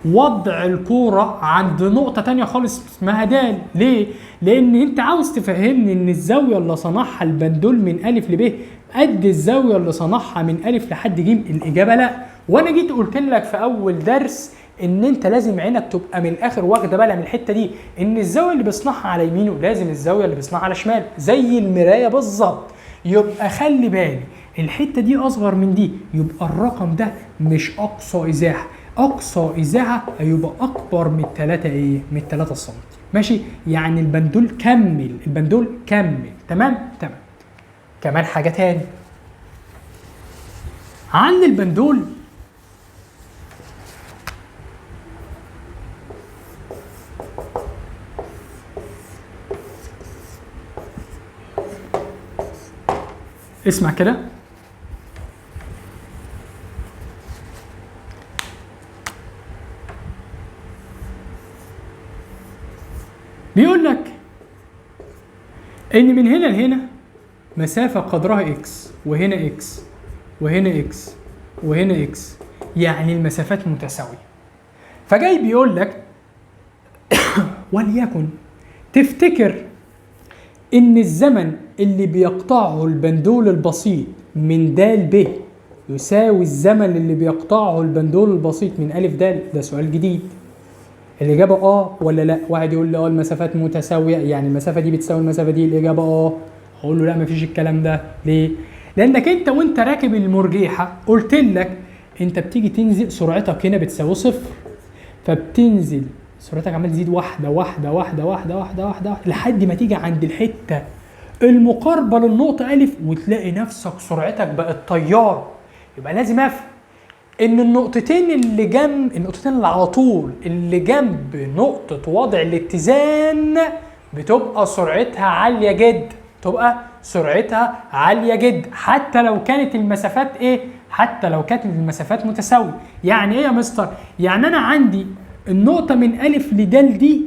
وضع الكوره عند نقطه تانية خالص اسمها د. ليه؟ لان انت عاوز تفهمني ان الزاويه اللي صنعها البندول من الف لب قد الزاويه اللي صنعها من الف لحد ج. الاجابه لا. وانا جيت قلت لك في اول درس ان انت لازم عينك تبقى من الاخر واخده بالها من الحته دي، ان الزاويه اللي بيصنعها على يمينه لازم الزاويه اللي بيصنعها على شمال، زي المرايه بالظبط. يبقى خلي بالي الحته دي اصغر من دي، يبقى الرقم ده مش اقصى ازاحه. اقصى ازاحه هيبقى اكبر من 3 ايه؟ من 3 سم. ماشي؟ يعني البندول كمل. تمام. كمان حاجه تاني عند البندول، اسمع كده، بيقول لك ان من هنا لهنا مسافة قدرها اكس، وهنا اكس وهنا اكس وهنا اكس، يعني المسافات متساوية. فجاي بيقول لك وليكن تفتكر ان الزمن اللي بيقطعه البندول البسيط من د ب يساوي الزمن اللي بيقطعه البندول البسيط من ا د؟ ده سؤال جديد. الإجابة ولا لا؟ واحد يقول لي المسافات متساوية، يعني المسافة دي بتساوي المسافة دي، الإجابة أقول له لا مفيش الكلام ده. ليه؟ لأنك أنت وأنت راكب المرجيحة قلت لك أنت بتيجي تنزل سرعتك هنا بتساوي صفر، فبتنزل سرعتك عمال تزيد واحدة واحدة واحدة واحدة واحدة واحدة لحد ما تيجي عند الحتة المقاربة للنقطة أ وتلاقي نفسك سرعتك بقت طيارة. يبقى لازم أفهم ان النقطتين اللي على طول اللي جنب نقطة وضع الاتزان بتبقى سرعتها عالية جدا، حتى لو كانت المسافات حتى لو كانت المسافات متساوية. يعني ايه يا مستر؟ يعني انا عندي النقطة من أ لد دي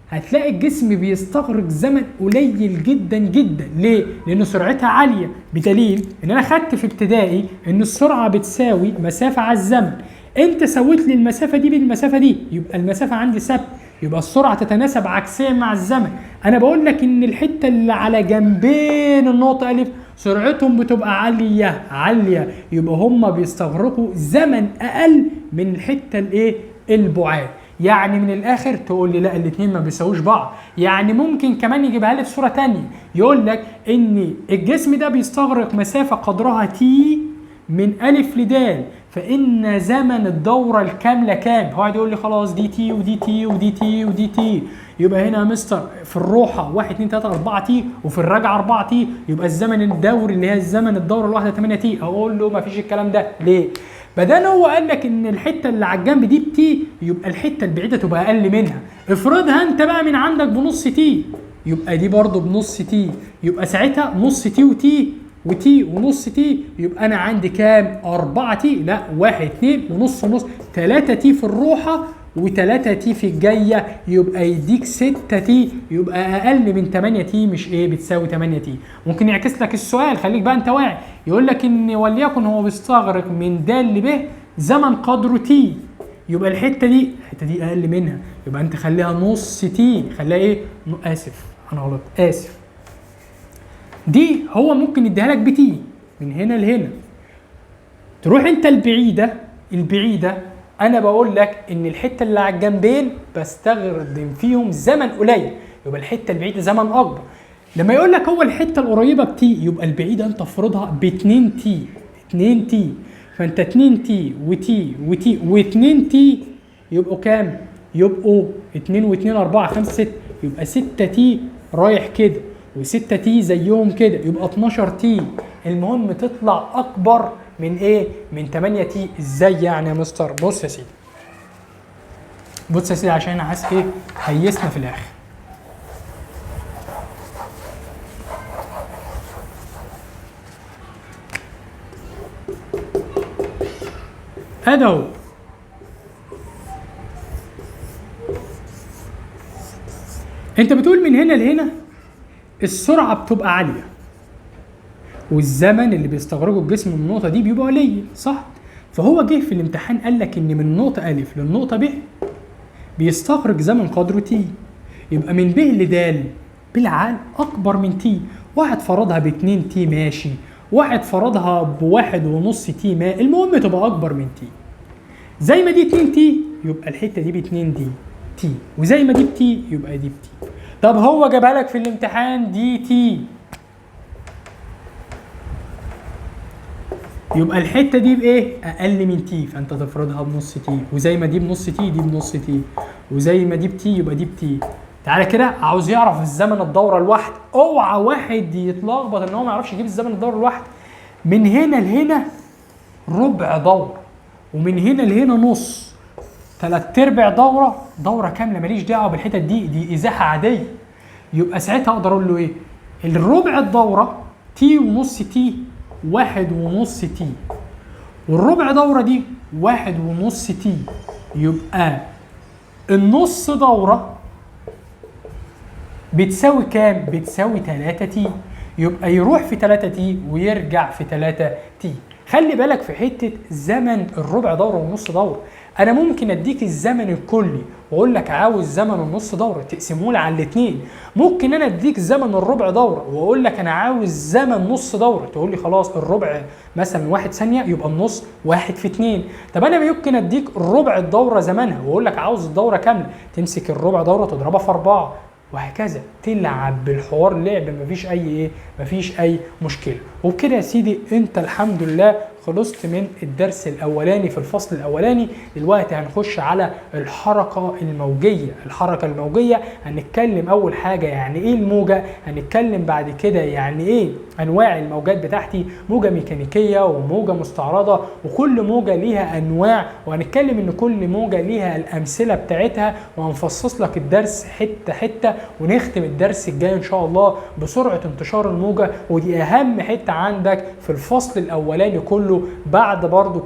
هتلاقي الجسم بيستغرق زمن قليل جدا جدا. ليه؟ لأن سرعتها عالية، بدليل إن أنا خدت في ابتدائي إن السرعة بتساوي مسافة على الزمن. أنت سويت لي المسافة دي بالمسافة دي، يبقى المسافة عندي ثابتة، يبقى السرعة تتناسب عكسيا مع الزمن. أنا بقول لك إن الحتة اللي على جنبين النقطة أ سرعتهم بتبقى عالية، يبقى هم بيستغرقوا زمن أقل من الحتة البعاد. يعني من الاخر تقول لي لا الاثنين ما بيساووش بعض. يعني ممكن كمان يجيبها لي في صوره ثانيه، يقول لك ان الجسم ده بيستغرق مسافه قدرها تي من ا لد، فان زمن الدوره الكامله كام؟ هو يقول لي خلاص دي تي ودي تي ودي تي ودي تي، يبقى هنا يا مستر في الروحه 1 2 3 4 تي، وفي الرجعه 4 تي، يبقى الزمن الدوري اللي هي الزمن الدوره الواحده 8 تي. اقول له ما فيش الكلام ده. ليه؟ بدل هو قال لك ان الحته اللي على الجنب دي بتي، يبقى الحته البعيده تبقى اقل منها. افرضها انت بقى من عندك بنص تي، يبقى دي برضو بنص تي، يبقى ساعتها نص تي وتي ونص تي، يبقى انا عندي كام؟ 4 تي، لا 1 2 ونص 3 تي في الروحه و3 تي في الجايه، يبقى يديك 6 تي، يبقى اقل من 8 تي، مش بتساوي 8 تي. ممكن يعكس لك السؤال، خليك بقى انت واعي، يقول لك ان وليكن هو بيستغرق من د ل ب زمن قدره تي، يبقى الحته دي اقل منها، يبقى انت خليها نص تي، خليها انا غلط، دي هو ممكن يديها لك بتي من هنا لهنا. تروح انت البعيده انا بقول لك ان الحته اللي على الجنبين بستخدم فيهم زمن قليل، يبقى الحته البعيده زمن اكبر. لما يقول لك هو الحته القريبه بتي، يبقى البعيده انت افرضها ب 2 تي، فانت 2 تي وتي و2 تي يبقوا كام؟ يبقوا 2 و2 4 5 6، يبقى 6 تي رايح كده و6 تي زيهم كده، يبقى 12 تي. المهم تطلع اكبر من من 8 تي. ازاي يعني يا مستر؟ بص يا سيدي، عشان انا حاسس هيسنا في الاخر. هذا هو انت بتقول من هنا لهنا السرعه بتبقى عاليه، والزمن اللي بيستغرقه الجسم من النقطه دي بيبقى قليل، صح؟ فهو جه في الامتحان قال لك ان من النقطه ا للنقطه ب بيستغرق زمن قدره تي، يبقى من ب لد بالعقل اكبر من تي. واحد فرضها ب 2 تي ماشي، واحد فرضها بواحد ونص تي المهم تبقى اكبر من تي. زي ما دي 2 تي يبقى الحته دي ب 2 دي تي، وزي ما دي بتي يبقى دي بتي. طب هو جابها لك في الامتحان دي تي، يبقى الحته دي اقل من تي، فانت تفرضها بنص تي، وزي ما دي بنص تي دي بنص تي، وزي ما دي بتي يبقى دي بتي. تعالى كده، عاوز يعرف الزمن الدوره الواحد. اوعى واحد يتلخبط ان هو ما يعرفش يجيب الزمن الدوره الواحد. من هنا لهنا ربع دوره، ومن هنا لهنا نص، 3/4 دوره كامله، ماليش دعوه بالحتت دي ازاحه عاديه. يبقى ساعتها اقدر اقول له الربع الدوره تي ونص تي 1.5 تي، والربع دورة دي 1.5 تي، يبقى النص دورة بتساوي كام؟ بتساوي 3 تي، يبقى يروح في 3 تي ويرجع في 3 تي. خلي بالك في حتة زمن الربع دورة والنص دورة، أنا ممكن أديك الزمن الكلي وأقول لك عاوز زمن النص دورة تقسمه لي على الاتنين، ممكن أنا أديك زمن الربع دورة وأقول لك أنا عاوز زمن نص دورة تقول لي خلاص الربع مثلا 1 ثانية يبقى النص 1 في 2. طب أنا ممكن أديك ربع الدورة زمنها وأقول لك عاوز الدورة كاملة، تمسك الربع دورة تضربها في 4 وهكذا، تلعب بالحوار لعب مفيش مفيش اي مشكله. وبكده يا سيدي انت الحمد لله خلصت من الدرس الاولاني في الفصل الاولاني. دلوقتي هنخش على الحركه الموجيه. الحركه الموجيه هنتكلم اول حاجه يعني ايه الموجه، هنتكلم بعد كده يعني ايه انواع الموجات بتاعتي، موجه ميكانيكيه وموجه مستعرضه، وكل موجه ليها انواع، وهنتكلم ان كل موجه ليها الامثله بتاعتها، وهنفصص لك الدرس حته حته، ونختم الدرس الجاي ان شاء الله بسرعه انتشار الموجه، ودي اهم حته عندك في الفصل الاولاني كله. بعد برضو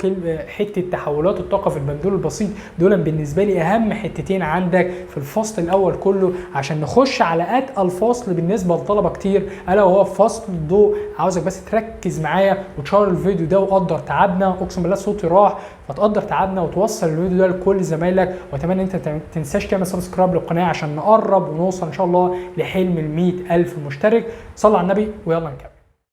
حته تحولات الطاقه في البندول البسيط، دول بالنسبه لي اهم حتتين عندك في الفصل الاول كله، عشان نخش على اتقل فصل بالنسبه لطلبه كتير الا وهو فصل الضوء. عاوزك بس تركز معايا وتشار الفيديو ده وقدر تعبنا، اقسم بالله صوتي راح، فتقدر تعبنا وتوصل الفيديو ده لكل زمايلك. واتمنى انت ما تنساش تعمل سبسكرايب للقناه عشان نقرب ونوصل ان شاء الله لحلم ال 100,000 مشترك. صلوا على النبي ويلا نكمل.